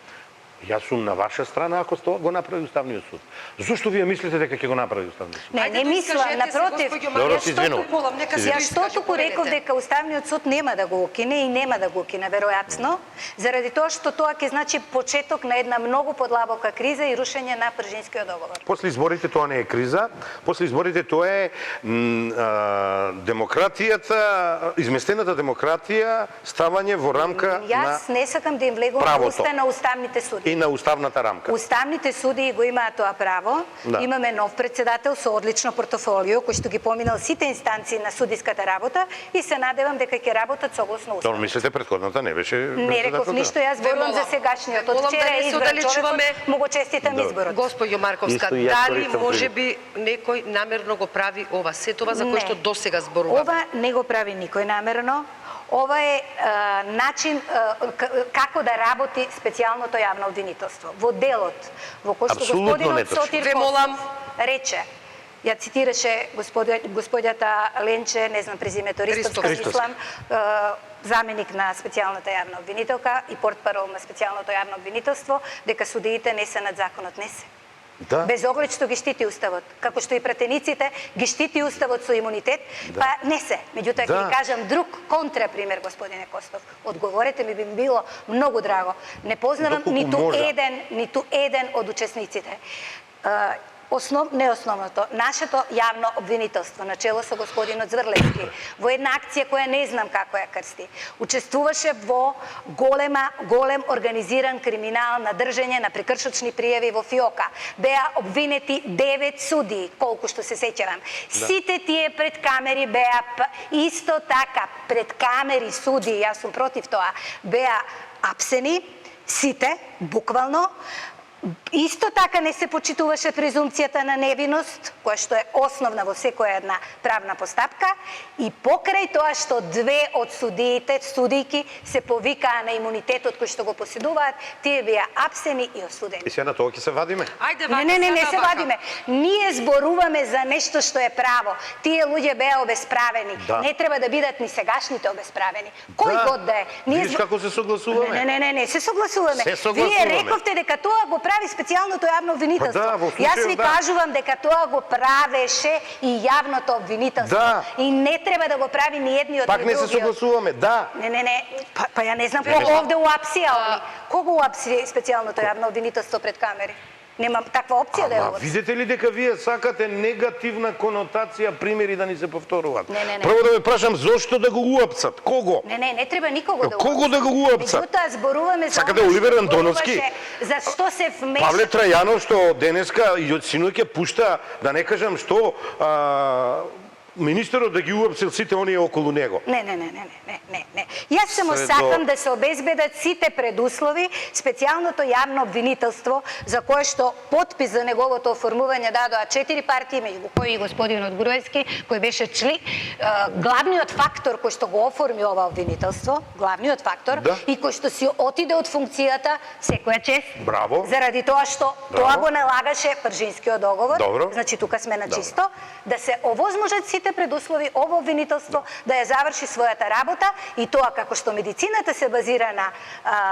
Јас сум на ваша страна ако тоа го направи Уставниот суд. Зошто вие мислите дека ќе го направи Уставниот суд? Не мислам, напротив. Добро, се извинувам. Јас што туку реков дека Уставниот суд нема да го укине и нема да го укине веројатно, заради тоа што тоа ќе значи почеток на една многу подлабока криза и рушење на Пржинскиот договор. После изборите тоа не е криза, после изборите тоа е демократијата, изместената демократија, ставање во рамка на Јас не сакам да им влегувам во правото. уста на уставните суди. и на уставната рамка. Уставните суди го имаат тоа право. Да. Имаме нов председател со одлично портофолио кој што ги поминал сите инстанции на судиската работа и се надевам дека ќе работат согласно Тоа уставот. мислите претходната не беше Не реков ништо, јас зборувам за сегашниот. Од вчера е избран човекот, му го честитам изборот. Госпоѓо Марковска, Исто и јас дали користам може би некој намерно го прави ова сетова за кој што досега зборуваме? Ова не го прави никој намерно. Ова е начин како да работи специјалното јавно обвинителство. Во делот во кој што Апсолутно господинот неточно. Сотир Ве молам. рече, ја цитираше господјата Ленче, не знам презимето, Ристовска, мислам, заменик на специјалната јавна обвинителка и портпарол на специјалното јавно обвинителство, дека судиите не се над законот, не се. Да. Без оглед што ги штити уставот, како што и пратениците ги штити уставот со имунитет, па не се. Меѓутоа ќе ви кажам друг контрапример, господине Костов. Одговорете ми би било многу драго. Не познавам ниту еден од учесниците. Не основното, нашето јавно обвинителство, начело со господинот Зврлевски, во една акција која не знам како ја крсти, учествуваше во голем организиран криминал на држење на прекршочни пријави во ФИОКа. Беа обвинети 9 суди, колку што се сеќавам. Сите тие пред камери беа исто така пред камери суди, јас сум против тоа, беа апсени, сите, буквално. Исто така не се почитуваше презумпцијата на невиност, која што е основна во секоја една правна постапка, и покрај тоа што две од судиите, судијки, се повикаа на имунитетот кој што го поседуваат, тие беа апсени и осудени. И сега на тоа ќе се вадиме? Не се вадиме. Ние зборуваме за нешто што е право. Тие луѓе беа обесправени. Не треба да бидат ни сегашните обесправени. Кој год да е. Видиш како се согласуваме? Не се согласуваме. Вие рековте дека тоа го прави специјалното јавно обвинителство. Јас ви кажувам дека тоа го правеше и јавното обвинителство. И не треба да го прави ни едниот ни другиот. Пак не се согласуваме, да. Не. Па ја не знам кого овде уапсија. Кого уапси специјалното јавно обвинителство пред камери? Нема таква опција да ја Ама уапсат. видите ли дека вие сакате негативна конотација, примери да ни се повторуваат? Не. Прво да ве прашам зошто да го уапсат? Кого? Не треба никого да Кого да го уапсат? Меѓутоа зборуваме за Сакате оно што Оливер Антоновски? зборуваше, за што се вмеша. Павле Трајанов што денеска и од синоќа пушта, да не кажам што, министерот да ги уапсил сите оние околу него. Не. Јас само Се сакам да се обезбедат сите предуслови, специјалното јавно обвинителство, за кое што подпис за неговото оформување дадоа 4 партии, меѓу кои и господинот Груевски, кој беше главниот фактор кој што го оформи ова обвинителство, главниот фактор, Да. и кој што си отиде од функцијата, секоја чест. Браво. Заради тоа што тоа го налагаше Пржинскиот договор. Добро. Значи тука сме на чисто, да се овозможат сите предуслови ово обвинителство да ја заврши својата работа и тоа како што медицината се базира на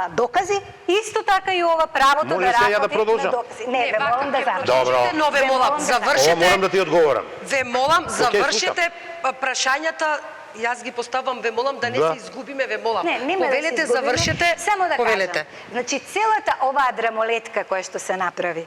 докази, исто така и ова правото Може да се ја работи да продолжам? на докази. Не, ве молам да завршите. Добро. Но ве молам, да Ова завршете. морам да ти одговорам. Ве молам, слушам. завршете прашањата. Јас ги поставам, ве молам да не Да. се изгубиме, ве молам. Не, нема да се Повелете, изгубиме. завршете, Само да повелете. кажам. Значи, целата оваа драмолетка која што се направи,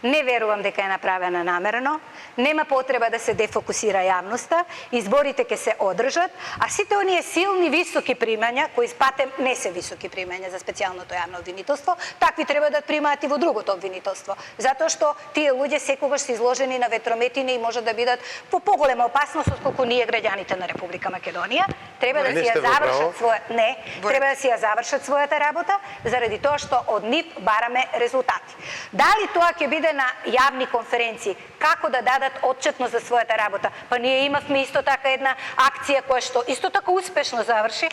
не верувам дека е направена намерно, нема потреба да се дефокусира јавноста, изборите ќе се одржат, а сите оние силни високи примања, кои спатем не се високи примања за специјалното јавно обвинителство, такви треба да примаат и во другото обвинителство. Затоа што тие луѓе секогаш се изложени на ветрометини и може да бидат во поголема опасност отколку ние граѓаните на Република Македонија. Треба да Не си ја сте во право. завршат треба да си ја завршат својата работа, заради тоа што од нив бараме резултати. Дали тоа ќе биде на јавни конференции, како да дадат отчетност за својата работа? Па ние имавме исто така една акција која што исто така успешно заврши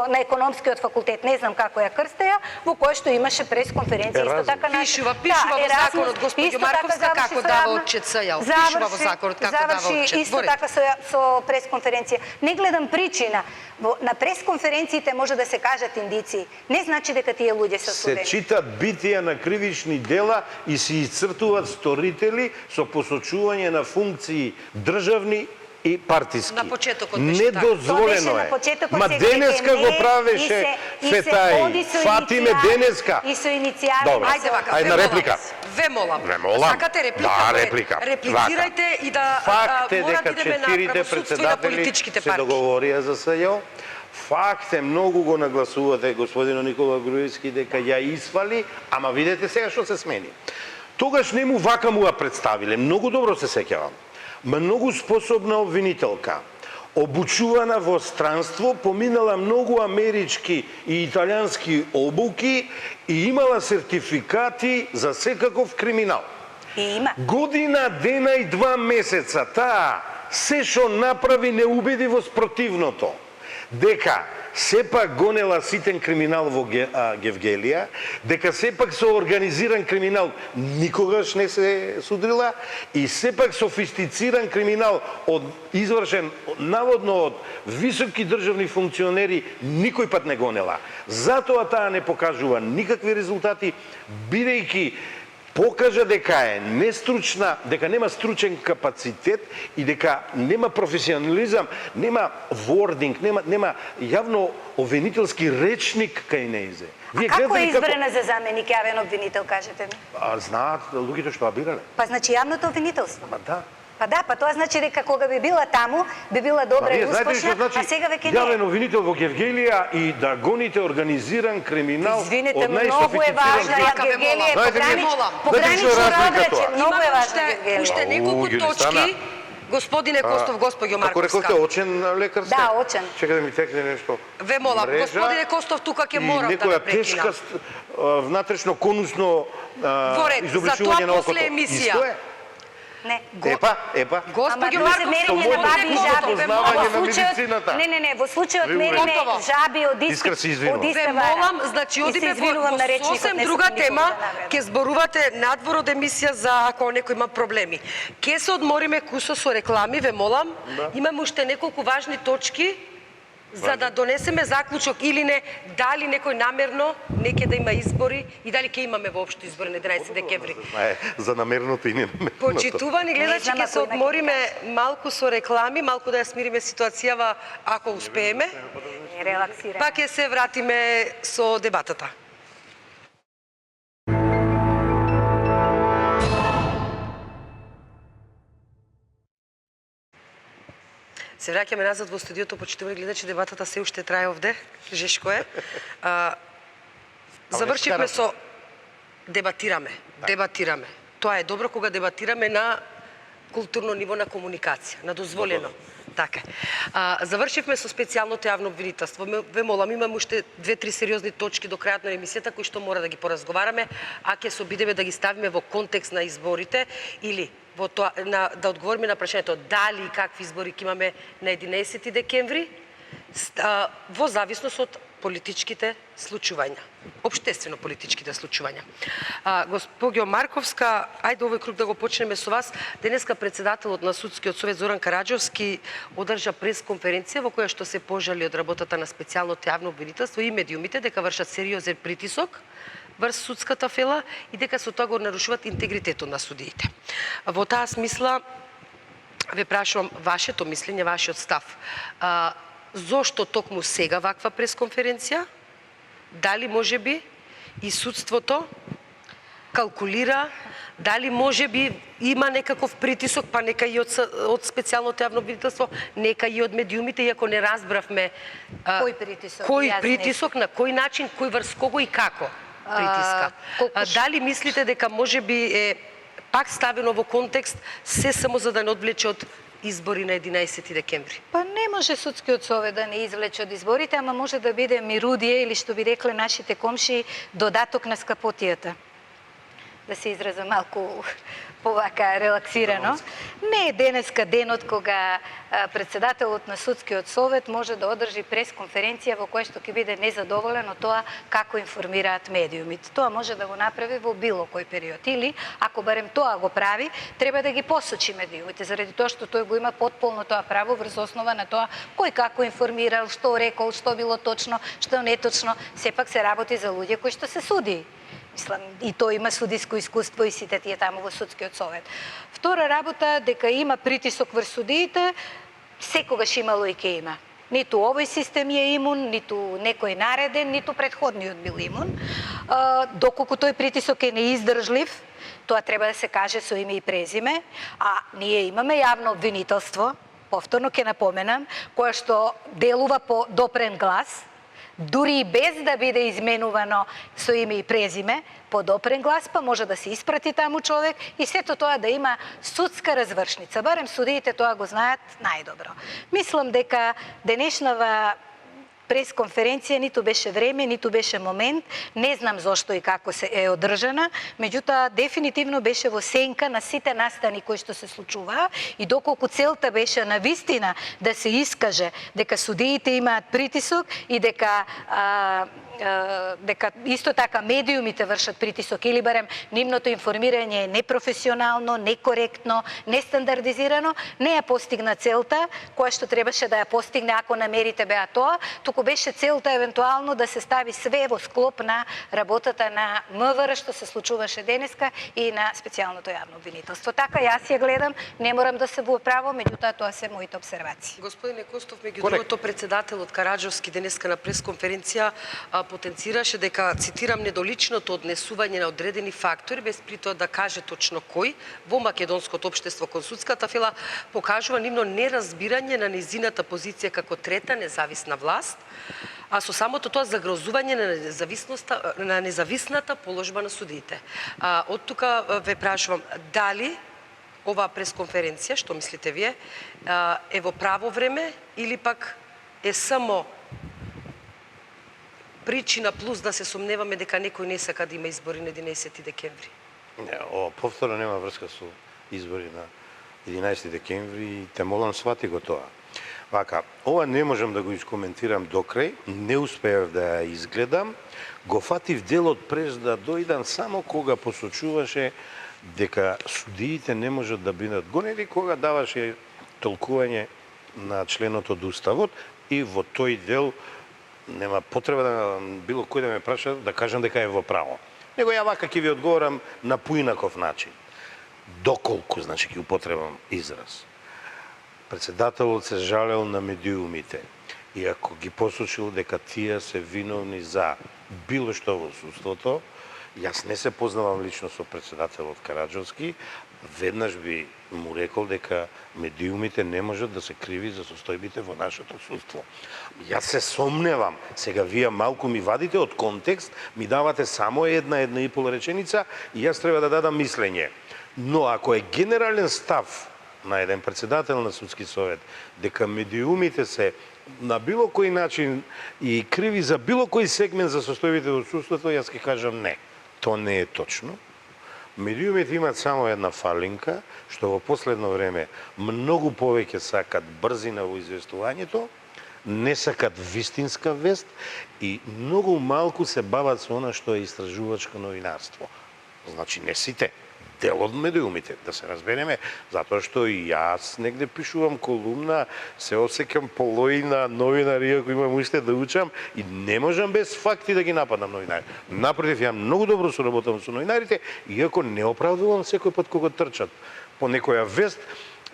на економскиот факултет, не знам како ја крстеја, во која што имаше пресконференција исто така на Пишува во законот, госпоѓо Марковска, како дава отчет СЈ. Пишува во законот како дава отчет. Исто така со пресконференција. Не гледам причина. На пресконференциите може да се кажат индиции. Не значи дека тие луѓе се Се судени. читат битија на кривични дела и се исцртуваат сторители со посочување на функции државни и партиски. На почетокот беше така. Недозволено Тоа беше е. на почетокот, Ма се денеска веќе го не, правеше и се Фетај, оди со Фатиме иницијали, денеска. И со иницијали. Добро. Ајде вака, Ајде ве на молам. реплика. Ве молам. Ве молам. Сакате реплика? Да, Добре. реплика. Реплицирајте и да Факт е мора да дека идеме на четирите правосудство и на председатели политичките се партии. договорија за СЈО. Факт е, многу го нагласувате господино Никола Груевски дека ја испали, ама видете сега што се смени. Тогаш не му вака му ја представиле, многу добро се сеќавам. Многу способна обвинителка, обучувана во странство, поминала многу амерички и италијански обуки и имала сертификати за секаков криминал. И има. Година, дена и 2 месеца таа се што направи не убеди во спротивното. Дека сепак гонела ситен криминал во Гевгелија, дека сепак со организиран криминал никогаш не се судрила и сепак софистициран криминал извршен наводно од високи државни функционери никој пат не гонела. Затоа таа не покажува никакви резултати, бидејќи покажа дека е нестручна, дека нема стручен капацитет и дека нема професионализам, нема вординг, нема јавно обвинителски речник кај нејзе. А како е избрана за заменик јавен обвинител, кажете ми? Знаат луѓето што ја бирале. Па значи јавното обвинителство. Па да. Па тоа значи дека кога би била таму, би била добра и Вие знаете ли што успешна, значи а сега веќе не. јавен обвинител во Гевгелија и да гоните организиран криминал Извинете, од многу е важна најсофистициран Гевгелија, Знаете ли, погранично знаете што е родрече, разликата? многу е важна Уште Гевгелија. неколку Ѓури точки. стана. Господине Костов, госпоѓо Како Марковска. рековте, очен лекар сте? Да, очен. Чека да ми текне нешто. Ве молам, Мрежа господине Костов, тука ќе морам и да ве некоја прекинам. тешка внатрешно конусно Во ред, за изобличување тоа на окото. после емисија. Исто е? Не. Епа. Госпоѓо Ама Марковска, мерење на моето баби и жаби. познавање Во на случајот- медицината. Не, во случајот Ви мерење Готово. жаби од Искра се извинувам. од иста Ве вара. молам, значи И се одиме извинувам во на речникот, сосем не друга сакам никога тема, да навредам. ќе зборувате надвор од емисија за ако некој има проблеми. Ке се одмориме кусо со реклами, ве молам. Имаме уште неколку важни точки за да донесеме заклучок или не, дали некој намерно не ќе да има избори и дали ќе имаме воопшто избори на 11 декември. За намерното и ненамерното. Почитувани гледачи, знам ќе ако се има одмориме малку со реклами, малку да ја смириме ситуацијава ако успееме, Релаксира. па ќе се вратиме со дебатата. Се враќаме назад во студиото, почитувани гледачи, дебатата се уште трае овде, жешко е. Завршивме со дебатираме. Тоа е добро кога дебатираме на културно ниво на комуникација, на дозволено. Така. Завршивме со специјалното јавно обвинителство. Ве молам, имаме уште 2-3 сериозни точки до крајот на емисијата кои што мора да ги поразговараме, а ќе се обидеме да ги ставиме во контекст на изборите или во тоа да одговориме на прашањето дали и какви избори ќе имаме на 11 декември во зависност од политичките случувања, општествено политичките случувања. Госпоѓо Марковска, ајде овој круг да го почнеме со вас. Денеска председателот на Судскиот совет Зоран Караџовски одржа пресконференција во која што се пожали од работата на специјалното јавно обвинителство и медиумите дека вршат сериозен притисок врз судската фела и дека со тоа го нарушуваат интегритетот на судиите. Во таа смисла ве прашувам вашето мислење, вашиот став. Зошто токму сега ваква пресконференција? Дали можеби и судството калкулира, дали можеби има некаков притисок, па нека и од специјалното јавно обвинителство, нека и од медиумите, иако не разбравме кој притисок, на кој начин, кој врз кого и како притиска. Дали мислите дека можеби е пак ставено во контекст се само за да не одвлече од избори на 11 декември? Па не може Судскиот совет да не извлече од изборите, ама може да биде мирудие или што би рекле нашите комши, додаток на скапотијата. Да се израза малку повака релаксирано. Не е денеска денот кога председателот на Судскиот совет може да одржи пресконференција во која што ќе биде незадоволен од тоа како информираат медиумите. Тоа може да го направи во било кој период. Или, ако барем тоа го прави, треба да ги посочи медиумите, заради тоа што тој го има потполно тоа право врз основа на тоа кој како информирал, што рекол, што било точно, што неточно. Сепак се работи за луѓе кои што се суди. Мислам, и тој има судиско искуство и сите тие таму во Судскиот совет. Втора работа, дека има притисок врз судиите, секогаш имало и ке има. Ниту овој систем е имун, ниту некој нареден, ниту претходниот бил имун. Доколку тој притисок е неиздржлив, тоа треба да се каже со име и презиме, а ние имаме јавно обвинителство, повторно ќе напоменам, кое што делува по допрен глас, дури и без да биде изменувано со име и презиме, по допрен глас, па може да се испрати таму човек и сето тоа да има судска развршница. Барем судиите тоа го знаат најдобро. Мислам дека денешнава пресконференција ниту беше време, ниту беше момент, не знам зошто и како се е одржана, меѓутоа дефинитивно беше во сенка на сите настани кои што се случуваа и доколку целта беше на вистина да се искаже дека судиите имаат притисок и дека исто така медиумите вршат притисок или барем нивното информирање е непрофесионално, некоректно, нестандардизирано, не ја постигна целта која што требаше да ја постигне ако намерите беа тоа, туку беше целта евентуално да се стави све во склоп на работата на МВР што се случуваше денеска и на специјалното јавно обвинителство. Така јас ја гледам, не морам да се во право, меѓутоа тоа се моите обсервации. Господине Костов, меѓу другото председателот Караџовски денеска на пресконференција потенцираше дека, цитирам, недоличното однесување на одредени фактори, без при тоа да каже точно кој, во македонското општество кон судската фела, покажува нивно неразбирање на низината позиција како трета независна власт, а со самото тоа загрозување на независната положба на судиите. Од тука ве прашувам, дали оваа пресконференција, што мислите вие, е во право време или пак е само причина плюс да се сомневаме дека некој не сака да има избори на 11 декември? Не, повторно нема врска со избори на 11 декември и те молам свати го тоа. Вака, ова не можам да го искоментирам до крај, не успеав да ја изгледам, го фатив делот през да дојдам само кога посочуваше дека судиите не можат да бидат гонени, кога даваше толкување на членот од Уставот и во тој дел нема потреба да било кој да ме праша да кажам дека е во право. Него ја вака ќе ви одговорам на поинаков начин. Доколку, значи, ќе употребам израз. Председателот се жалел на медиумите и ако ги посочил дека тие се виновни за било што во судството, јас не се познавам лично со председателот Караџовски, веднаш би му рекол дека медиумите не можат да се криви за состојбите во нашето судство. Јас се сомневам, сега вие малку ми вадите од контекст, ми давате само една и пол реченица и јас треба да дадам мислење. Но ако е генерален став на еден председател на судски совет дека медиумите се на било кој начин и криви за било кој сегмент за состојбите во судството, јас ќе кажам не. То не е точно. Медиумите имаат само една фалинка, што во последно време многу повеќе сакат брзина во известувањето, не сакат вистинска вест и многу малку се бават со она што е истражувачко новинарство. Значи не сите, дел од медиумите, да се разбереме, затоа што и јас негде пишувам колумна, се осеќам полои на новинари, ако имам уште да учам и не можам без факти да ги нападам новинари. Напротив, ја многу добро соработувам со новинарите, иако не оправдувам секој пат кога трчат по некоја вест,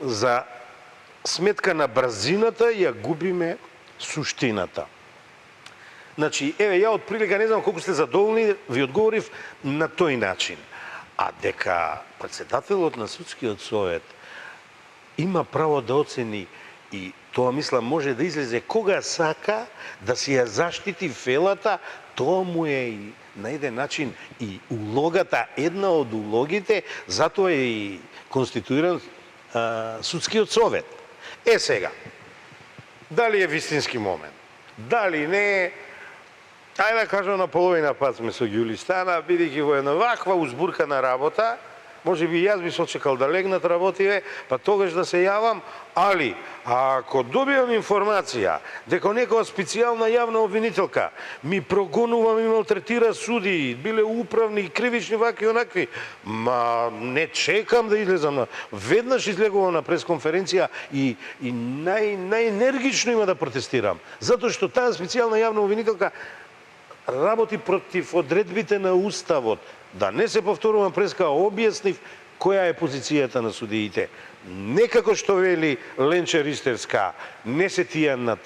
за сметка на брзината ја губиме суштината. Значи, еве, ја од прилика не знам колку сте задоволни, ви одговорив на тој начин. А дека председателот на судскиот совет има право да оцени и тоа мислам може да излезе кога сака да си ја заштити фелата, тоа му е и на еден начин и улогата, една од улогите, затоа е и конституиран судскиот совет. Е сега, дали е вистински момент, дали не е, ајде да кажам на половина пат сме со Ѓулистана, бидејќи во една ваква узбуркана работа, може би јас би сочекал да легнат работиве, па тогаш да се јавам, али ако добијам информација дека некоја специјална јавна обвинителка ми прогонува, ми малтретира суди, биле управни, кривични, вакви и онакви, ма не чекам да излезам, веднаш излегувам на пресконференција и најенергично има да протестирам, затоа што таа специјална јавна обвинителка работи против одредбите на Уставот. Да не се повторувам, преска објаснив која е позицијата на судиите. Не како што вели Ленче Ристерска, не се тија над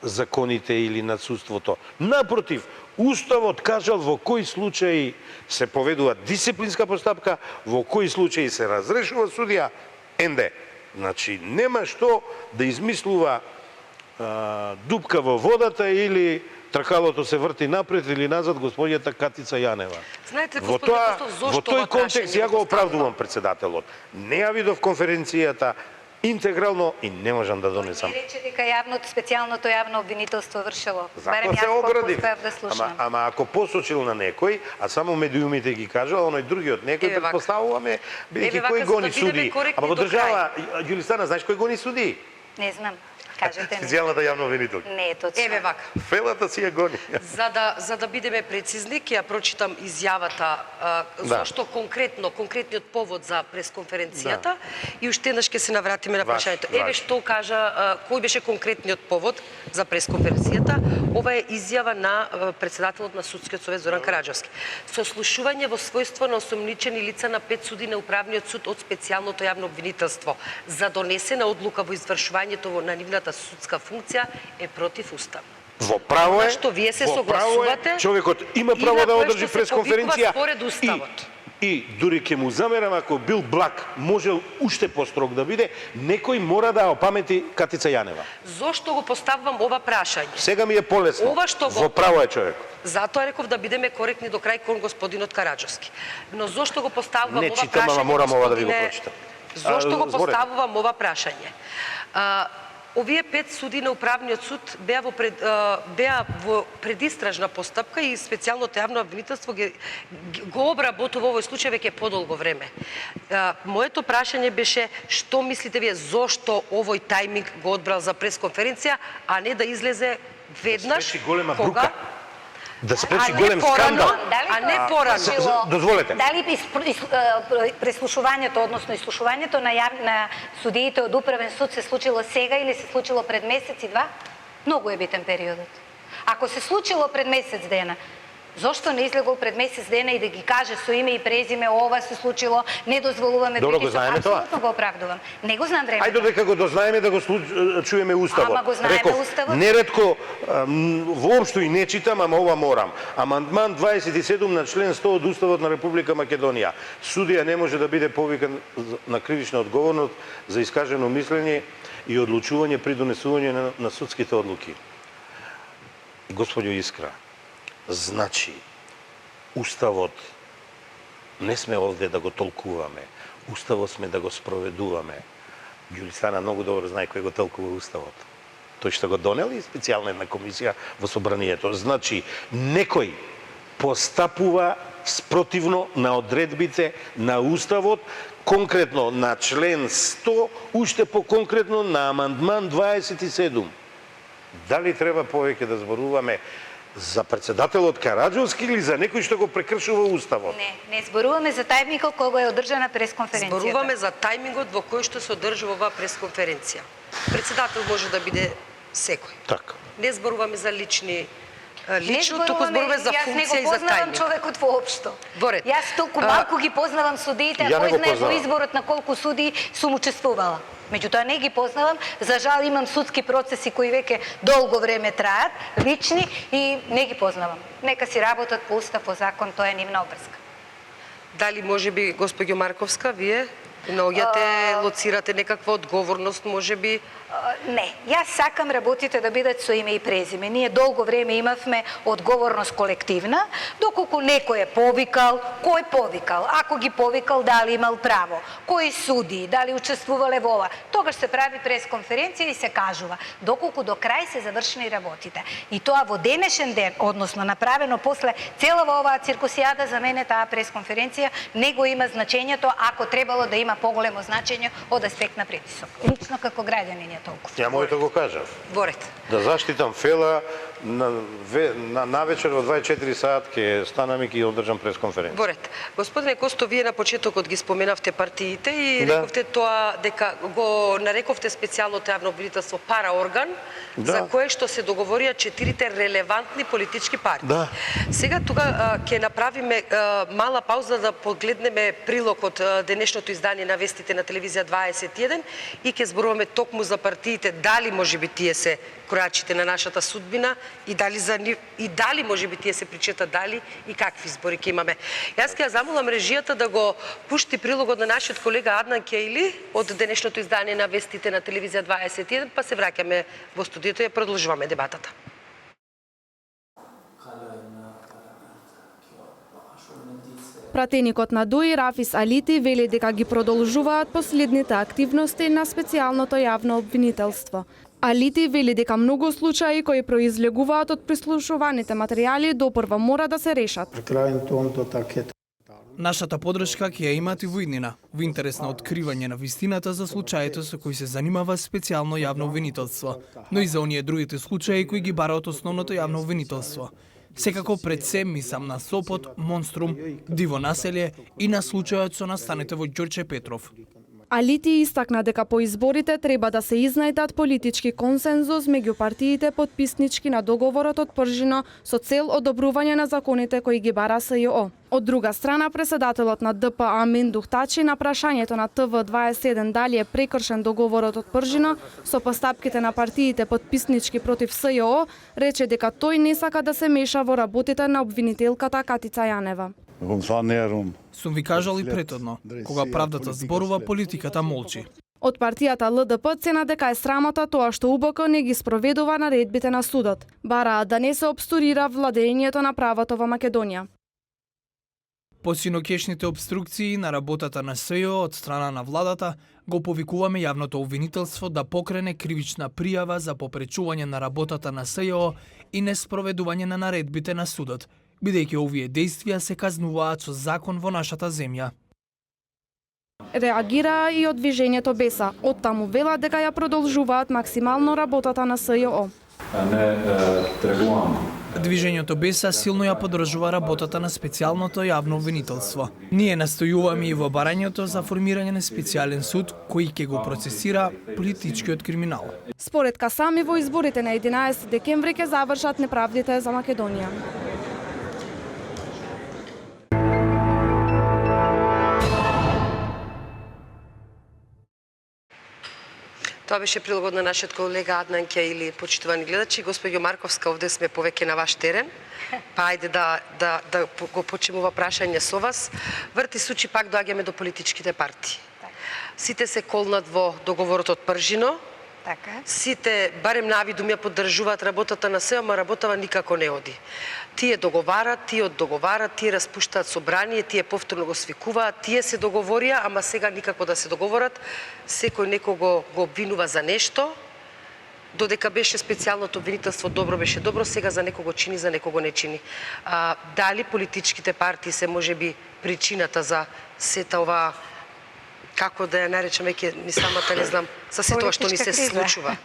законите или над судството. Напротив, Уставот кажал во кои случаи се поведува дисциплинска постапка, во кои случаи се разрешува судија, енде. Значи, нема што да измислува дупка во водата или тркалото се врти напред или назад господјата Катица Јанева. Знаете, господин Костов, зошто во тој контекст ја го оправдувам председателот. Не ја видов конференцијата интегрално и не можам да донесам. Не рече дека специјалното јавно обвинителство вршило. Затоа се оградив. Ама ако посочил на некој, а само медиумите ги кажал, оној другиот некој предпоставуваме, бидејќи кој гони суди. Ама во држава, Ѓулистана, знаеш кој гони суди? Не знам. Кажете ми. Специјалната јавна обвинителка. Не е точно. Еве вака. Фелата си ја гони. За да бидеме прецизни, ќе ја прочитам изјавата зошто конкретниот повод за пресконференцијата и уште еднаш ќе се навратиме на прашањето. Еве што кажа, кој беше конкретниот повод за пресконференцијата? Ова е изјава на председателот на Судскиот совет Зоран Караџовски. Сослушување во својство на осомничени лица на 5 суди на Управниот суд од специјалното јавно обвинителство за донесена одлука во извршувањето на нивната судска функција е против Устав. Во право е, што вие се во право согласувате, е, човекот има право да одржи пресконференција според Уставот. И дури ќе му замерам ако бил благ, можел уште построг да биде, некој мора да опамети Катица Јанева. Зошто го поставувам ова прашање? Сега ми е полесно. Ова што во право е човек. Затоа реков да бидеме коректни до крај кон господинот Караџовски. Но зошто го поставувам ова читам, прашање? ама морам ова да ви го господине? прочитам. Зошто го поставувам ова прашање? Овие 5 суди на Управниот суд беа во предистражна постапка и специјалното јавно обвинителство го обработува овој случај веќе подолго време. Моето прашање беше што мислите вие зошто овој тајминг го одбрал за пресконференција, а не да излезе веднаш кога? Да спречи голем скандал. А не порано. Дозволете. Дали преслушувањето, односно изслушувањето на судиите од Управен суд се случило сега или се случило пред месец и два? Многу е битен периодот. Ако се случило пред месец дена, Зошто не излегол пред месец дена и да ги каже со име и презиме ова се случило, не дозволуваме Добро, го притисок, знаеме тоа. апсолутно го оправдувам. Не го знам време. Ајде дека го дознаеме да го чуеме уставот. Ама го знаеме уставот. Неретко воопшто и не читам, ама ова морам. Амандман 27 на член 100 од уставот на Република Македонија. Судија не може да биде повикан на кривична одговорност за искажено мислење и одлучување при донесување на судските одлуки. Господјо Искра, значи, уставот не сме овде да го толкуваме. Уставот сме да го спроведуваме. Ѓурисана многу добро знае кој го толкува уставот. Тој што го донел и специјална една комисија во собранието. Значи, некој постапува спротивно на одредбите на уставот, конкретно на член 100, уште по-конкретно на амандман 27. Дали треба повеќе да зборуваме за председателот Караджовски или за некој што го прекршува уставот? Не зборуваме за тајмингот кога е одржана пресконференцијата. Зборуваме за тајмингот во кој што се одржува оваа пресконференција. Председател може да биде секој. Така. Не зборуваме за лично, туку зборуваме за функција и за Јас не го познавам тајминг. човекот воопшто. Во ред. Јас толку малку ги познавам судиите, Ја а не кој го знае во познавам. изборот на колку суди сум учествувала. Меѓутоа не ги познавам, за жал имам судски процеси кои веќе долго време траат, лични и не ги познавам. Нека си работат по устав, по закон, тоа е нивна обврска. Дали можеби госпоѓо Марковска, вие наоѓате, лоцирате некаква одговорност, можеби? Не, јас сакам работите да бидат со име и презиме. Ние долго време имавме одговорност колективна, доколку некој е повикал, кој повикал, ако ги повикал, дали имал право, кои суди, дали учествувале во ова. Тогаш се прави пресконференција и се кажува, доколку до крај се завршени работите. И тоа во денешен ден, односно направено после целава оваа циркусијада, за мене таа пресконференција не го има значењето, ако требало да има поголемо значење од аспект на притисок. Лично како граѓанин е толку. Ја моето го кажав. Во ред. Да заштитам Фела на вечер во 24 саат ќе станам и ќе одржам пресконференција. Во ред. Господине Косто, вие на почетокот ги споменавте партиите и Да. рековте тоа дека го нарековте специјалното јавно обвинителство параорган, Да. за кое што се договорија 4 релевантни политички партии. Да. Сега тука ќе направиме мала пауза да погледнеме прилог од денешното издание на вестите на телевизија 21 и ќе зборуваме токму за партиите, дали можеби тие се кројачите на нашата судбина и дали можеби тие се причета дали и какви избори ќе имаме. Јас ќе ја замолам режијата да го пушти прилогот на нашиот колега Аднан Кејли од денешното издание на вестите на телевизија 21, па се враќаме во студиото и ја продолжуваме дебатата. Пратеникот на ДОИ Рафис Алити вели дека ги продолжуваат последните активности на специјалното јавно обвинителство. Алити вели дека многу случаи кои произлегуваат од прислушуваните материјали допрва мора да се решат. Нашата подршка ќе ја имате во иднина, во интерес на откривање на вистината за случаите со кои се занимава специјално јавно обвинителство, но и за оние другите случаи кои ги бараат основното јавно обвинителство. Секако пред се мислам на Сопот, Монструм, Диво населје и на случајот со настаните во Ѓорче Петров. Алити истакна дека по изборите треба да се изнајдат политички консензус меѓу партиите потписнички на договорот од Пржино со цел одобрување на законите кои ги бара СЈО. Од друга страна, председателот на ДП Амин Духтачи на прашањето на ТВ21 дали е прекршен договорот од Пржино со постапките на партиите потписнички против СЈО, рече дека тој не сака да се меша во работите на обвинителката Катица Јанева. Сум ви кажал и претhodно, кога правдата зборува, политиката молчи. Од партијата ЛДП цена дека е срамота тоа што УБК не ги спроведува наредбите на судот. Бараат да не се обстурира владењето на правото во Македонија. По синокешните обструкции на работата на СЈО од страна на владата, го повикуваме јавното обвинителство да покрене кривична пријава за попречување на работата на СЈО и неспроведување на наредбите на судот, бидејќи овие дејствија се казнуваат со закон во нашата земја. Реагира и од движењето Беса. Оттаму вела дека ја продолжуваат максимално работата на СЈО. Движењето Беса силно ја поддржува работата на специјалното јавно обвинителство. Ние настојуваме и во барањето за формирање на специјален суд кој ќе го процесира политичкиот криминал. Според Касами, во изборите на 11 декември ќе завршат неправдите за Македонија. Тоа беше прилогот на нашиот колега Аднанке или почитувани гледачи. Господјо Марковска, овде сме повеќе на ваш терен. Па ајде да го почнеме ова прашање со вас. Врти случаи пак доаѓаме до политичките партии. Сите се колнат во договорот од Пржино. Така. Сите, барем навидум, ја поддржуваат работата на СЕО, ама работава никако не оди. Тие договарат, тие распуштаат собрание, тие повторно го свикуваат, тие се договорија, ама сега никако да се договорат. Секој некого го обвинува за нешто. Додека беше специјалното обвинителство добро, беше добро, сега за некого чини, за некого не чини. Дали политичките партии се можеби причината за сета ова, како да ја наречам, веќе ни самата не знам, за се тоа што ни се случува.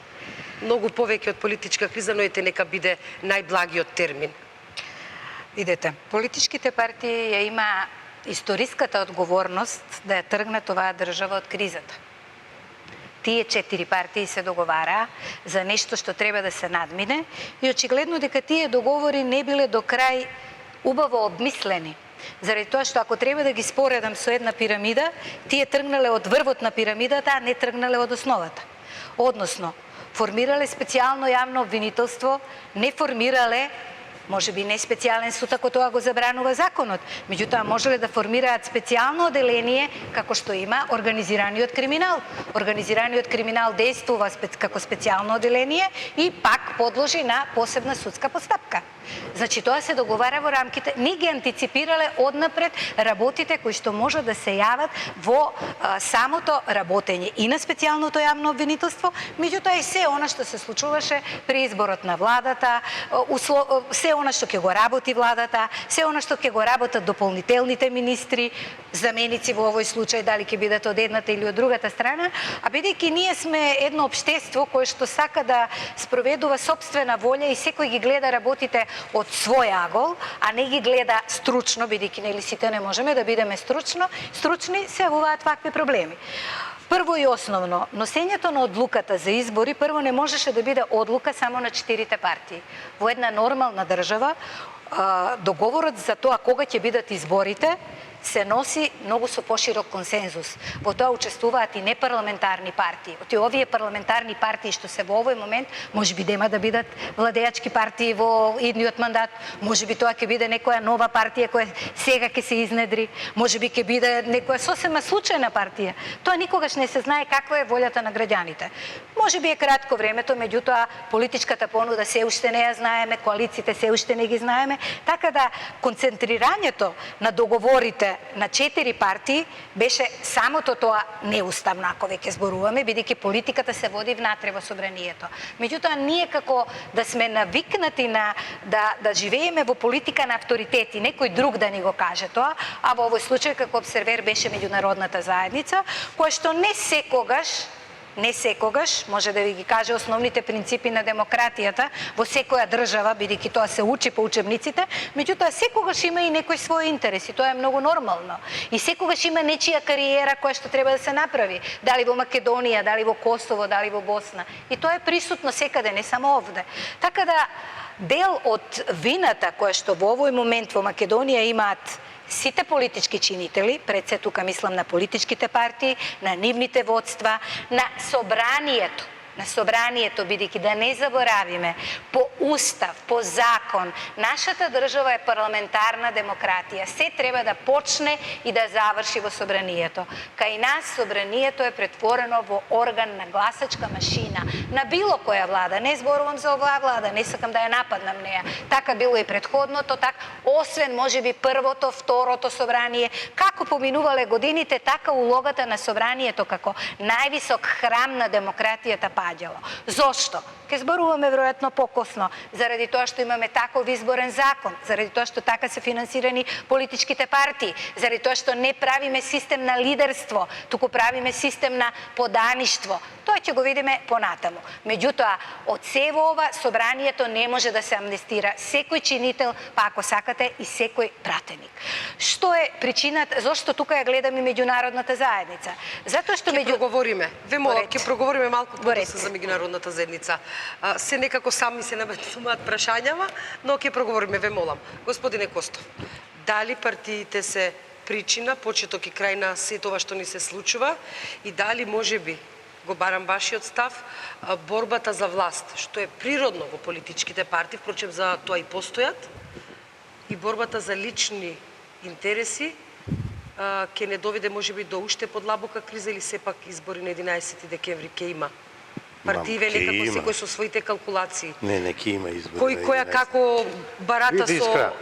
Многу повеќе од политичка криза, но ете нека биде најблагиот термин. Видете, политичките партии ја има историската одговорност да ја тргнат оваа држава од кризата. Тие 4 партии се договараа за нешто што треба да се надмине и очигледно дека тие договори не биле до крај убаво обмислени. Заради тоа што ако треба да ги споредам со една пирамида, тие тргнале од врвот на пирамидата, а не тргнале од основата. Односно, формирале специјално јавно обвинителство, не формирале можеби не специјален суд, ако тоа го забранува законот. Меѓутоа, можеле да формираат специјално оделение, како што има организираниот криминал. Организираниот криминал действува како специјално оделение и пак подложи на посебна судска постапка. Значи, тоа се договара во рамките, не ги антиципирале однапред работите кои што можат да се јават во самото работење и на специјалното јавно обвинителство, меѓутоа и се она што се случуваше при изборот на владата, се она што ќе го работи владата, се она што ќе го работат дополнителните министри, заменици во овој случај, дали ќе бидат од едната или од другата страна, а бидејќи ние сме едно општество кое што сака да спроведува собствена волја и секој ги гледа работите од свој агол, а не ги гледа стручно, бидејќи нели сите не можеме да бидеме стручни, се явуваат вакви проблеми. Прво и основно, носењето на одлуката за избори прво не можеше да биде одлука само на 4 партии. Во една нормална држава, договорот за тоа кога ќе бидат изборите се носи многу со поширок консензус. Во тоа учествуваат и непарламентарни партии. Оти овие парламентарни партии што се во овој момент, можеби нема да бидат владеачки партии во идниот мандат, можеби тоа ќе биде некоја нова партија која сега ќе се изнедри, можеби ќе биде некоја сосема случајна партија. Тоа никогаш не се знае каква е волјата на граѓаните. Можеби е кратко времето, меѓутоа политичката понуда се уште не ја знаеме, коалициите се уште не ги знаеме, така да концентрирањето на договорите на 4 партии беше самото тоа неуставно, ако веќе зборуваме, бидејќи политиката се води внатре во собранието. Меѓутоа, ние како да сме навикнати на да живееме во политика на авторитети, некој друг да ни го каже тоа, а во овој случај како обсервер беше меѓународната заедница, која што не секогаш може да ви ги каже основните принципи на демократијата во секоја држава, бидејќи тоа се учи по учебниците, меѓутоа секогаш има и некои своји интереси, тоа е многу нормално. И секогаш има нечија кариера која што треба да се направи, дали во Македонија, дали во Косово, дали во Босна. И тоа е присутно секаде, не само овде. Така да дел од вината која што во овој момент во Македонија имаат сите политички чинители, пред се тука мислам на политичките партии, на нивните водства, на собранието, бидејќи да не заборавиме, по устав, по закон, нашата држава е парламентарна демократија. Се треба да почне и да заврши во собранието. Кај нас собранието е претворено во орган на гласачка машина, на било која влада. Не зборувам за оваа влада, не сакам да ја нападнам неа. Така било и претходното, така, освен можеби првото, второто собрание. Како поминувале годините, така улогата на собранието како највисок храм на демократијата паѓало. Зошто? Ке зборуваме веројатно покосно, заради тоа што имаме таков изборен закон, заради тоа што така се финансирани политичките партии, заради тоа што не правиме систем на лидерство, туку правиме систем на подаништво. Тоа ќе го видиме понатаму. Меѓутоа, од сево ова собранието не може да се амнестира секој чинител, па ако сакате и секој пратеник. Што е причината, зошто тука ја гледам и меѓународната заедница? Затоа што проговориме. Ве молам, ќе проговориме малку подоцна за меѓународната заедница. Се некако сами се наметнуваат прашањава, но ќе проговориме, ве молам. Господине Костов, дали партиите се причина, почеток и крај на се тоа што ни се случува и дали можеби го барам вашиот став, борбата за власт, што е природно во политичките партии, впрочем за тоа и постојат, и борбата за лични интереси, ќе не доведе можеби до уште подлабока криза или сепак избори на 11 декември ќе има? Партииве Ќе некако има. секој со своите калкулации. Не, ќе има избори. Која како барата Види, со искра.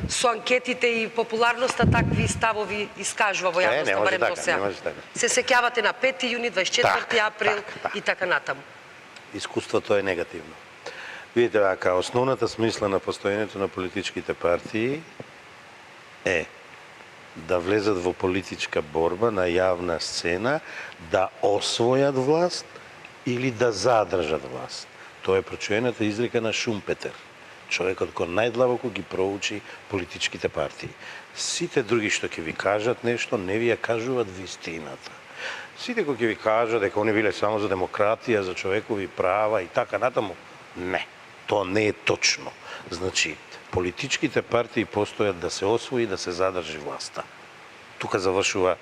со анкетите и популярноста, такви ставови искажува во Не јавноста, може барем така, до сега. не може така. Се сеќавате на 5 јуни, 24 април и така натаму. Искуството е негативно. Видите, вака, основната смисла на постоењето на политичките партии е да влезат во политичка борба на јавна сцена, да освојат власт или да задржат власт. Тоа е прочуената изрека на Шумпетер, човекот кој најдлабоко ги проучи политичките партии. Сите други што ќе ви кажат нешто, не ви ја кажуваат вистината. Сите кои ќе ви кажат дека они биле само за демократија, за човекови права и така натаму, не, тоа не е точно. Значи, политичките партии постојат да се освои, да се задржи власта. Тука завршува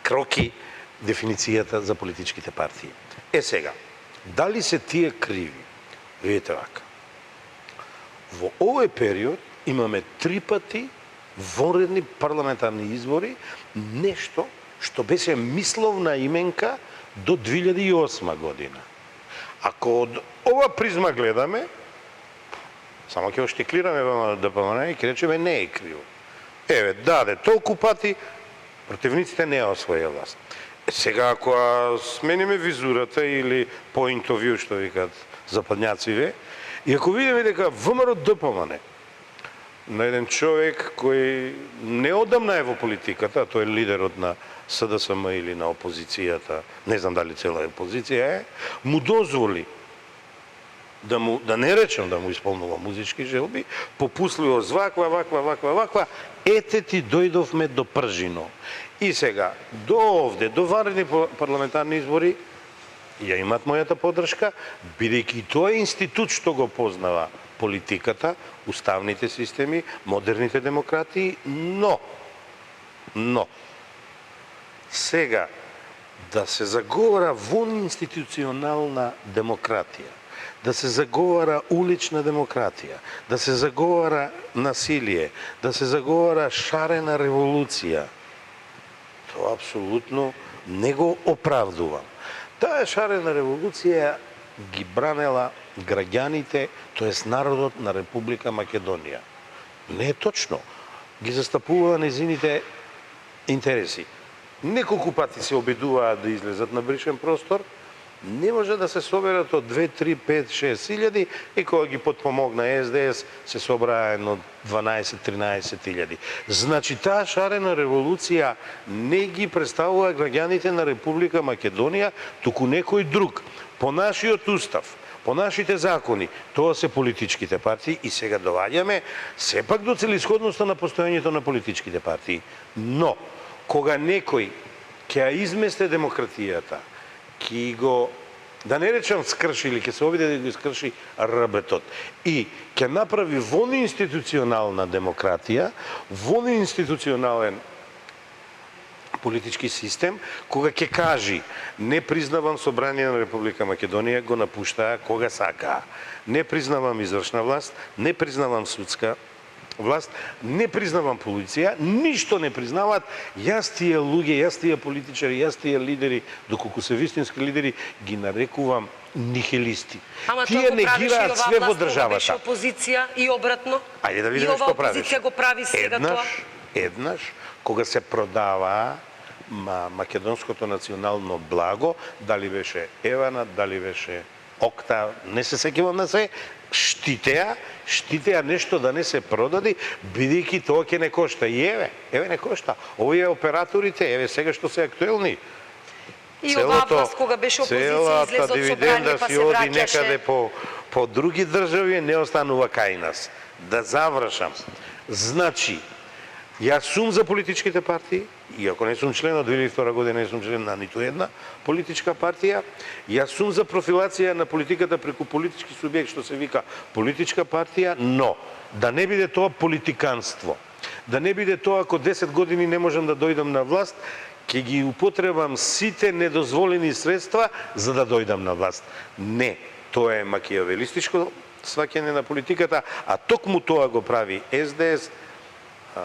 кроки дефиницијата за политичките партии. Сега, дали се тие криви? Видите вака. Во овој период имаме 3 пати вонредни парламентарни избори, нешто што беше мисловна именка до 2008 година. Ако од ова призма гледаме, само ќе оштеклираме во ДПМН и ќе речеме не е криво. Еве, даде толку пати, противниците не ја освоја власт. Сега, ако смениме визурата или point of view, што викат западњациве, и ако видиме дека ВМРО ДПМН на еден човек кој неодамна е во политиката, тој е лидерот на СДСМ или на опозицијата, не знам дали цела опозиција е, му дозволи да не речем да му исполнува музички желби, попусливо ваква, ете ти дојдовме до пржино. И сега, до овде, до ванредни парламентарни избори, ја имат мојата подршка, бидејќи тоа е институт што го познава политиката, уставните системи, модерните демократии, но, сега, да се заговара институционална демократија, да се заговара улична демократија, да се заговара насилие, да се заговара шарена револуција, тоа апсолутно не го оправдувам. Таа шарена револуција ги бранела граѓаните, тоест народот на Република Македонија. Не е точно. Ги застапуваа незините интереси. Неколку пати се обидуваат да излезат на бришен простор, не може да се соберат од 2, 3, 5, 6 илјади и кога ги подпомогна СДС се собраа едно 12-13 илјади. Значи таа шарена револуција не ги представува граѓаните на Република Македонија, туку некој друг. По нашиот устав, по нашите закони, тоа се политичките партии и сега доваѓаме сепак до целисходноста на постоењето на политичките партии. Но, кога некој ќе ја изместе демократијата, ќе го, да не речам скрши или ќе се обиде да го скрши рбетот и ќе направи институционална демократија, институционален политички систем, кога ќе кажи не признавам собрание на Република Македонија, го напуштаа кога сакаа. Не признавам извршна власт, не признавам судска власт, не признавам полиција, ништо не признаваат. Јас тие луѓе, јас тие политичари, јас тие лидери, доколку се вистински лидери, ги нарекувам нихилисти. Ама тие тоа го правиш и негираат оваа све во власт кога беше државата. опозиција и обратно. Ајде да И видиме ова што правиш. опозиција го прави сега тоа. Еднаш, кога се продаваа македонското национално благо, дали беше Евана, дали беше Окта, не се сеќавам на се, штитеа нешто да не се продади, бидејќи тоа ќе не кошта. И еве не кошта. Овие операторите, еве сега што се актуелни. И оваа власт кога беше опозиција излезе од собрание па се оди некаде враќаше. по други држави, не останува кај нас. Да завршам. Значи, јас сум за политичките партии, иако не сум член од 2002 година, не сум член на ниту една политичка партија. Јас сум за профилација на политиката преку политички субјект, што се вика политичка партија, но да не биде тоа политиканство. Да не биде тоа ако 10 години не можам да дојдам на власт, ќе ги употребам сите недозволени средства за да дојдам на власт. Не, тоа е макијавелистичко сваќање на политиката, а токму тоа го прави СДС,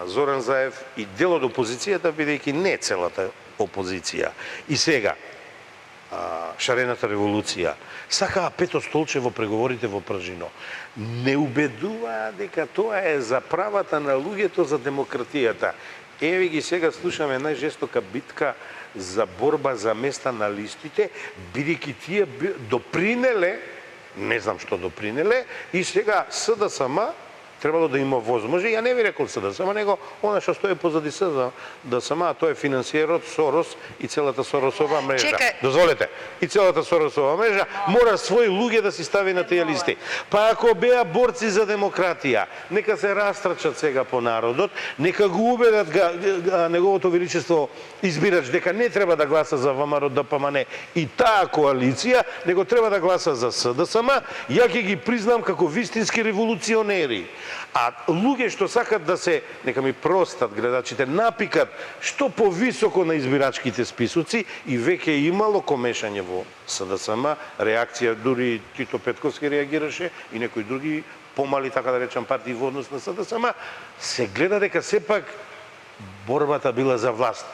Зоран Заев и дел од опозицијата, бидејќи не целата опозиција. И сега, шарената револуција, сакаа пето столче во преговорите во Пржино. Не убедуваа дека тоа е за правата на луѓето, за демократијата. Еве ги сега слушаме најжестока битка за борба за места на листите, бидејќи тие допринеле, не знам што допринеле, и сега СДСМ требало да има возможност. Ја не ви рекол СДСМ, него она што стои позади СДСМ, а тоа е финансиерот Сорос и целата Соросова мрежа. Чекај. Дозволете, и целата Соросова мрежа мора своји луѓе да си стави на тие листи. Па ако беа борци за демократија, нека се растрчат сега по народот, нека го убедат неговото величество избирач дека не треба да гласа за ВМРО ДПМН и таа коалиција, него треба да гласа за СДСМ, ја ќе ги признам како вистински револуционери. А луѓе што сакат да се, нека ми простат гледачите, напикат што повисоко на избирачките списоци и веќе имало комешање во СДСМ, реакција, дури Тито Петковски реагираше и некои други помали, така да речам, партии во однос на СДСМ, се гледа дека сепак борбата била за власт.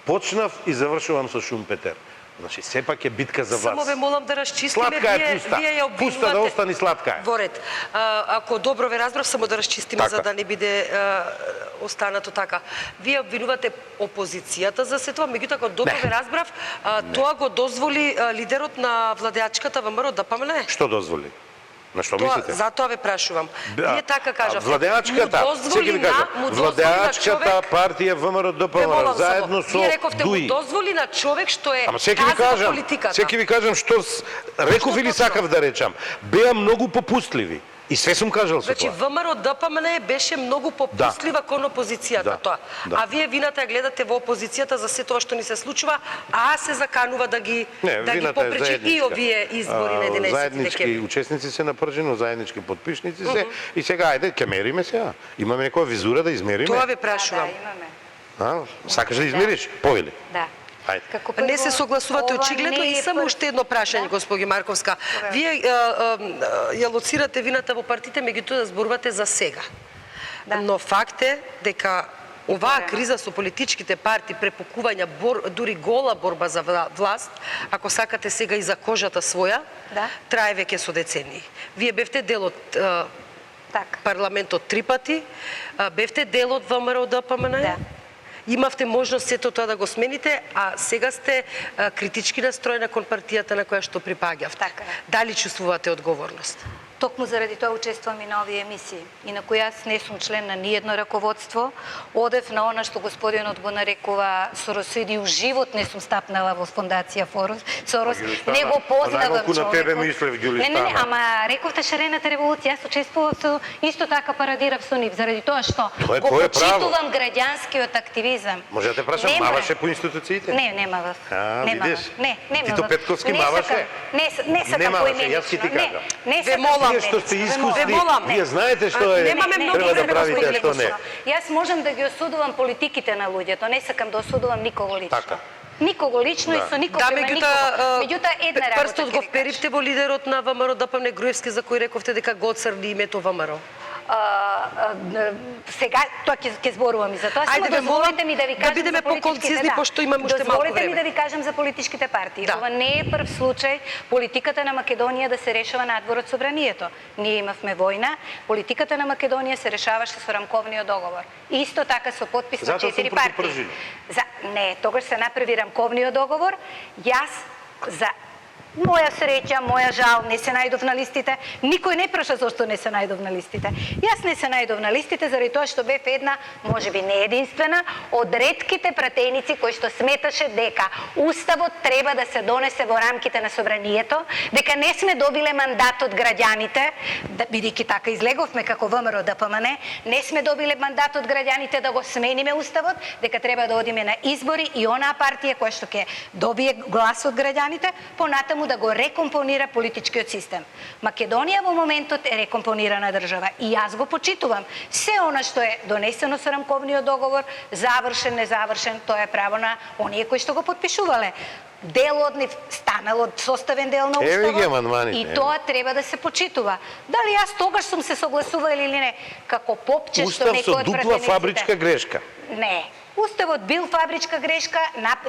Почнав и завршувам со Шумпетер. Значи, сепак е битка за власт. Само ве молам да расчистиме, сладка е пуста. вие ја обвинувате. Пуста да остане сладка е. Во ред. Ако добро ве разбрав, само да расчистиме Така. за да не биде останато така. Вие обвинувате опозицијата за се тоа, меѓутоа ако добро ве разбрав, тоа го дозволи лидерот на владеачката ВМРО ДПМН. Што дозволи? На што Тоа, мислите? затоа ве прашувам. Вие така кажавте. Владеачката, дозволи ви кажа, владеачката партија ВМРО ДПМН заедно со Вие рековте му ДУИ. дозволи на човек што е Ама сега ви каза кажам, политиката. сега ви кажам што реков или точно? сакав да речам. Беа многу попустливи. И све сум кажал со Значи, тоа. ВМРО ДПМН беше многу попустлива кон опозицијата, Да. тоа. Да. А вие вината ја гледате во опозицијата за се тоа што ни се случува, а се заканува да ги попречи и овие избори на 11 Заеднички декември. учесници се на Пржино, заеднички подпишници се. И сега, ајде, ќе мериме сега. Имаме некоја визура да измериме. Тоа ве прашувам. Да, имаме. Сакаш да измериш? Повели. Да. Ајде. Како Не се согласувате ова очигледно не и е само прв- уште едно прашање, госпоѓа Марковска. Вие ја лоцирате вината во партиите, меѓутоа зборувате за сега. Да. Но факт е дека оваа криза со политичките партии, препукувања, дури гола борба за власт, ако сакате сега и за кожата своја, Да. трае веќе со децении. Вие бевте дел од Така. парламентот 3 пати, бевте дел од ВМРО ДПМН. Да. Имавте можност сето тоа да го смените, а сега сте критички настроена кон партијата на која што припаѓавте. Така е. Дали чувствувате одговорност? Токму заради тоа учествувам и на овие емисии. Инаку јас не сум член на ниедно раководство. Одев на она што господинот го нарекува Соросоиди, у живот не сум стапнала во фондација Сорос. Не го познавам Најмалку на тебе човекот. мислев, Ѓулистана. Не, ама рековте шарената револуција, јас учествував со исто така парадирав со нив, заради тоа што Тоа е го твое право. почитувам граѓанскиот активизам. Може да те прашам, Не мора. маваше по институциите? Не, немавав. Видиш? Не, немавав. Тито Петковски Не маваше? сакам. Не сакам Немаваше, поименно. јас ќе ти кажам. Не Ве сакам молам. Вие што сте поименно. искусни, Ве молам. вие знаете што е, Немаме многу треба да време, правите, господине што не. Јас можам да ги осудувам политиките на луѓето, не сакам да осудувам никого лично. Така. Никого лично и со никого Да, према никого. Меѓутоа една работа прстот ќе го ви кажам. вперивте во лидерот на ВМРО ДПМН Груевски, за кој рековте дека го оцрни името ВМРО. Сега тоа ќе зборувам и за тоа. Ајде, Само ве молам дозволете ми да ви да кажам бидеме за политичките, поконцизни, пошто имаме уште малку Дозволете ми време. да ви кажам за политичките партии. Да. Ова не е прв случај политиката на Македонија да се решава надвор од собранието. Ние имавме војна, политиката на Македонија се решаваше со рамковниот договор. Исто така со подпис на Затоа сум 4 против партии. Пржино. Не, тогаш се направи рамковниот договор. Јас за моја среќа, моја жал, не се најдов на листите. Никој не праша зашто не се најдов на листите. Јас не се најдов на листите заради тоа што бев една, можеби не единствена, од ретките пратеници кои што сметаше дека уставот треба да се донесе во рамките на собранието, дека не сме добиле мандат од граѓаните, да бидејќи така излеговме како ВМРО ДПМН, не сме добиле мандат од граѓаните да го смениме уставот, дека треба да одиме на избори и онаа партија која што ќе добие глас од граѓаните, понатаму само да го рекомпонира политичкиот систем. Македонија во моментот е рекомпонирана држава и јас го почитувам. Се она што е донесено со рамковниот договор, завршен, незавршен, тоа е право на оние кои што го потпишувале. Дел од нив станал од составен дел на уставот и тоа треба да се почитува. Дали јас тогаш сум се согласувала или не, како попче што некој од пратениците... Устав со дупла фабричка грешка. Не. Уставот бил фабричка грешка,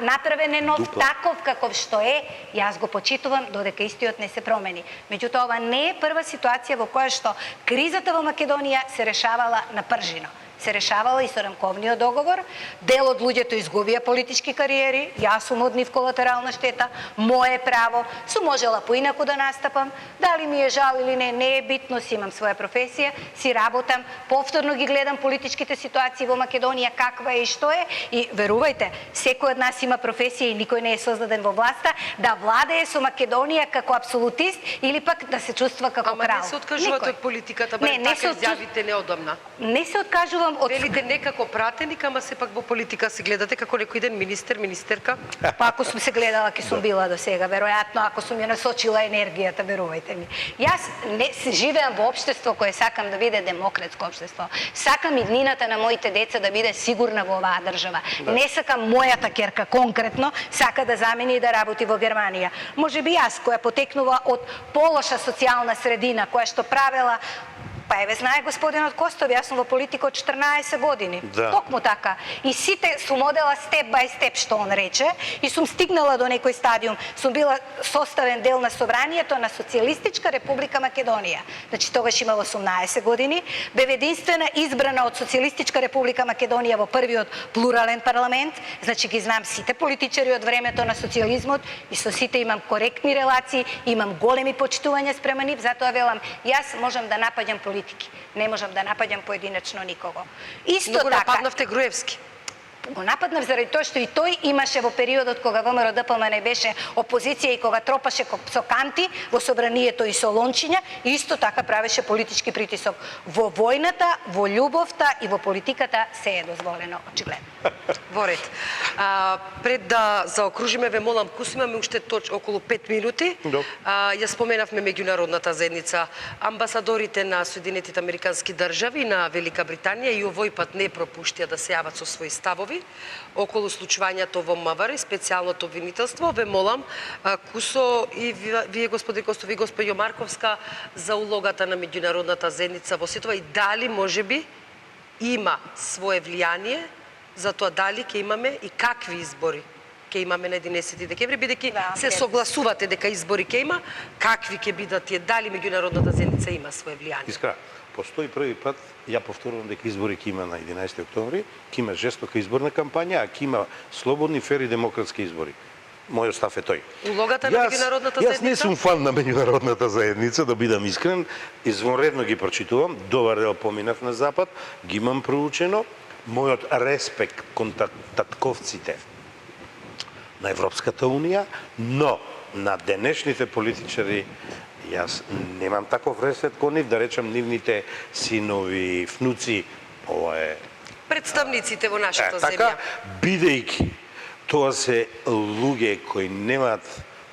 направен е нов таков каков што е, јас го почитувам додека истиот не се промени. Меѓутоа, ова не е прва ситуација во која што кризата во Македонија се решавала на пржино. Се решавала и со рамковниот договор. Дел од луѓето изгубија политички кариери, јас сум од нив колатерална штета, мое право, сум можела поинаку да настапам, дали ми е жал или не, не е битно, си имам своја професија, си работам, повторно ги гледам политичките ситуации во Македонија каква е и што е, и верувајте, секој од нас има професија и никој не е создаден во власта да владее со Македонија како апсолутист или пак да се чувства како крал. Ама не се откажувате од политиката, барем така изјавите неодамна. Не се откажувам од... Велите некако пратеник, ама сепак во политика се гледате како некој ден министер, министерка? Па ако сум се гледала, ке сум била до сега, веројатно, ако сум ја насочила енергијата, верувајте ми. Јас не живеам во општество кое сакам да биде демократско општество. Сакам иднината на моите деца да биде сигурна во оваа држава. Не сакам мојата ќерка конкретно сака да замени и да работи во Германија. Може би јас, која потекнува од полоша социјална средина, која што правела. Па еве знае господинот Костов, јас сум во политика од 14 години. Да. Токму така. И сите сум одела степ бај степ што он рече и сум стигнала до некој стадиум. Сум била составен дел на собранието на Социјалистичка република Македонија. Значи тогаш имала 18 години, бев единствена избрана од Социјалистичка република Македонија во првиот плурален парламент. Значи ги знам сите политичари од времето на социјализмот и со сите имам коректни релации, имам големи почитувања спрема нив, затоа велам, јас можам да напаѓам политики. Не можам да напаѓам поединечно никого. Исто Многу така. нападнавте Груевски. Го нападнав заради тоа што и тој имаше во периодот кога ВМРО ДПМН беше опозиција и кога тропаше со канти во собранието и со лончиња, и исто така правеше политички притисок. Во војната, во љубовта и во политиката се е дозволено, очигледно. Во ред. Пред да заокружиме, ве молам, Кусо, имаме уште околу 5 минути. Ја споменавме меѓународната заедница. Амбасадорите на Соединетите Американски држави на Велика Британија и овој пат не пропуштија да се јават со своји ставови околу случувањето во МВР и специјалното обвинителство. Ве молам, Кусо, и вие, господин Костов, и господјо Марковска, за улогата на меѓународната заедница во ситова и дали можеби има свое влијание за тоа дали ќе имаме и какви избори ќе имаме на 11 декември, бидејќи се согласувате дека избори ќе има, какви ќе бидат тие, дали меѓународната заедница има свое влијание? Искра, постои први пат, ја повторувам дека избори ќе има на 11 октомври, ќе има жестока изборна кампања, а ќе има слободни, фери, демократски избори. Мојот став е тој. Улогата на меѓународната заедница? Јас не сум фан на меѓународната заедница, да бидам искрен, извонредно ги прочитувам, добар дел поминав на Запад, ги имам проучено, мојот респект кон татковците на Европската Унија, но на денешните политичари јас немам таков респект кон нив, да речам нивните синови, внуци, ова е представниците во нашата така, земја. бидејќи тоа се луѓе кои немаат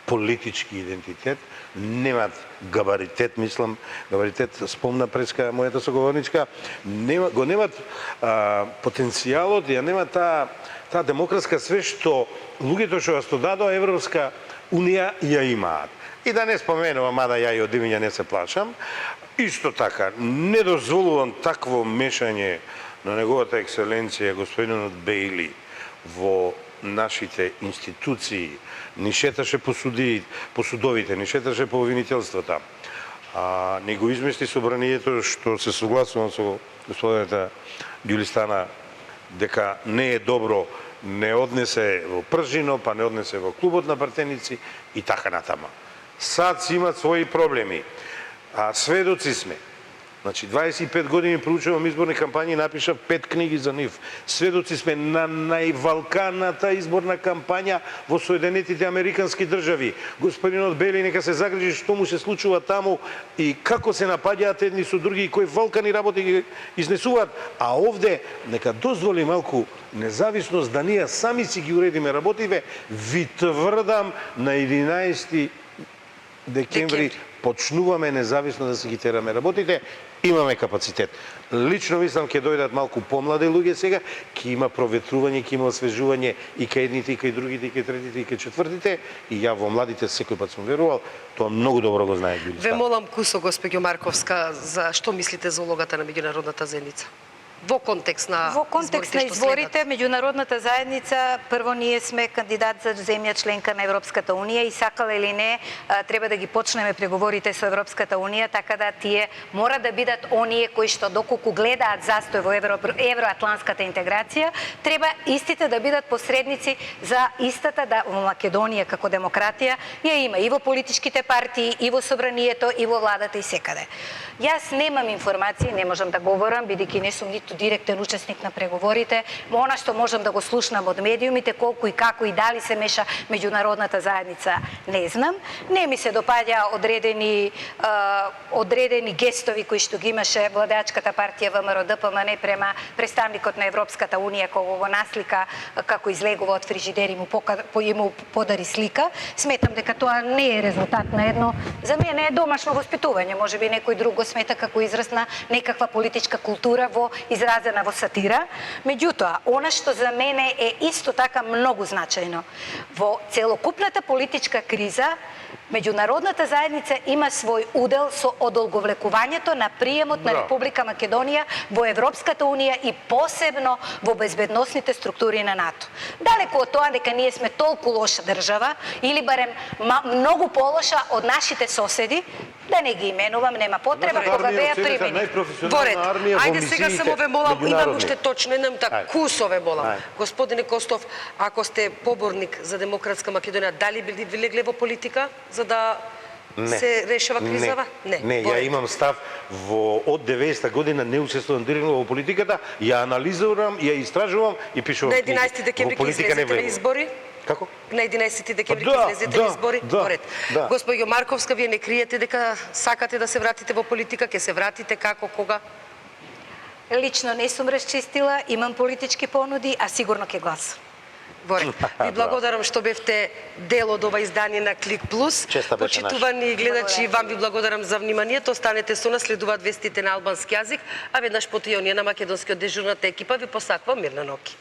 политички идентитет, немаат габаритет, мислам, габаритет спомна преска мојата соговорничка, го немаат потенцијалот, ја немаат таа демократска свест што луѓето што ја стодадоа Европска Унија ја имаат. И да не споменувам, мада ја и од имиња не се плашам, исто така, не дозволувам такво мешање на неговата екселенција господинот Бејли во нашите институции, ни шеташе по судовите, ни шеташе по обвинителствата. Не го измести собранието што се согласувам со господината Ѓулистана дека не е добро, не однесе во пржино, па не однесе во клубот на пратеници и така натама. САД си имат своји проблеми. Сведоци сме. Значи, 25 години проучувам изборни кампањи, напишав 5 книги за нив. Сведоци сме на највалканата изборна кампања во Соединетите Американски држави. Господинот Бели нека се загрижи што му се случува таму и како се напаѓаат едни со други и кои валкани работи ги изнесуваат. А овде нека дозволи малку независност да ние сами си ги уредиме работиве. Ви тврдам на 11 декември почнуваме независно да си ги тераме работите, имаме капацитет. Лично мислам ќе дојдат малку помлади луѓе сега, ќе има проветрување, ќе има освежување и кај едните, и кај другите, и кај третите, и кај четвртите, и ја во младите секој пат сум верувал, тоа многу добро го знае Ѓули. Ве молам кусо, госпоѓо Марковска, за што мислите за улогата на меѓународната заедница? Во контекст на изборите, меѓународната заедница, прво ние сме кандидат за земја членка на Европската унија и сакала или не, треба да ги почнеме преговорите со Европската унија, така да тие мора да бидат оние кои што доколку гледаат застој во евроатланската интеграција, треба истите да бидат посредници за истата да во Македонија како демократија ја има и во политичките партии, и во собранието, и во владата и секаде. Јас немам информации, не можам да говорам, бидејќи не сум ниту директен учесник на преговорите, но она што можам да го слушнам од медиумите, колку и како и дали се меша меѓународната заедница, не знам. Не ми се допаѓа одредени гестови кои што ги имаше владеачката партија ВМРО-ДПМН према представникот на Европската унија кога го наслика како излегува од фрижидер и му подари слика. Сметам дека тоа не е резултат на едно, за мене не е домашно воспитување, можеби некој друг го смета како израз на некаква политичка култура изразена во сатира. Меѓутоа, она што за мене е исто така многу значајно, во целокупната политичка криза, меѓународната заедница има свој удел со одолговлекувањето на приемот на Република Македонија во Европската унија и посебно во безбедносните структури на НАТО. Далеку од тоа дека ние сме толку лоша држава или барем многу полоша од нашите соседи, да не ги именувам, нема потреба, кога беа примени. Воред, ајде сега само ве молам, имам уште точно еднам кусо ве молам. Господине Костов, ако сте поборник за демократска Македонија, дали би легле во политика за да се решава кризава? Не, ја имам став од 90-та година не учествувам директно во политиката, ја анализирам, ја истражувам и пишувам книги. На 11 декември ќе излезете на избори? Како? На 11 декември ќе излезете на избори? Господјо Марковска, вие не криете дека сакате да се вратите во политика, ќе се вратите како, кога? Лично не сум расчистила, имам политички понуди, а сигурно ќе гласам. Ви благодарам што бевте дел од ова издание на Клик Плюс. Почитувани гледачи, вам ви благодарам за вниманието. Останете со нас, следуваат вестите на албански јазик, а веднаш потоа и оние на македонскиот дежурната екипа ви посакувам мирна ноќ.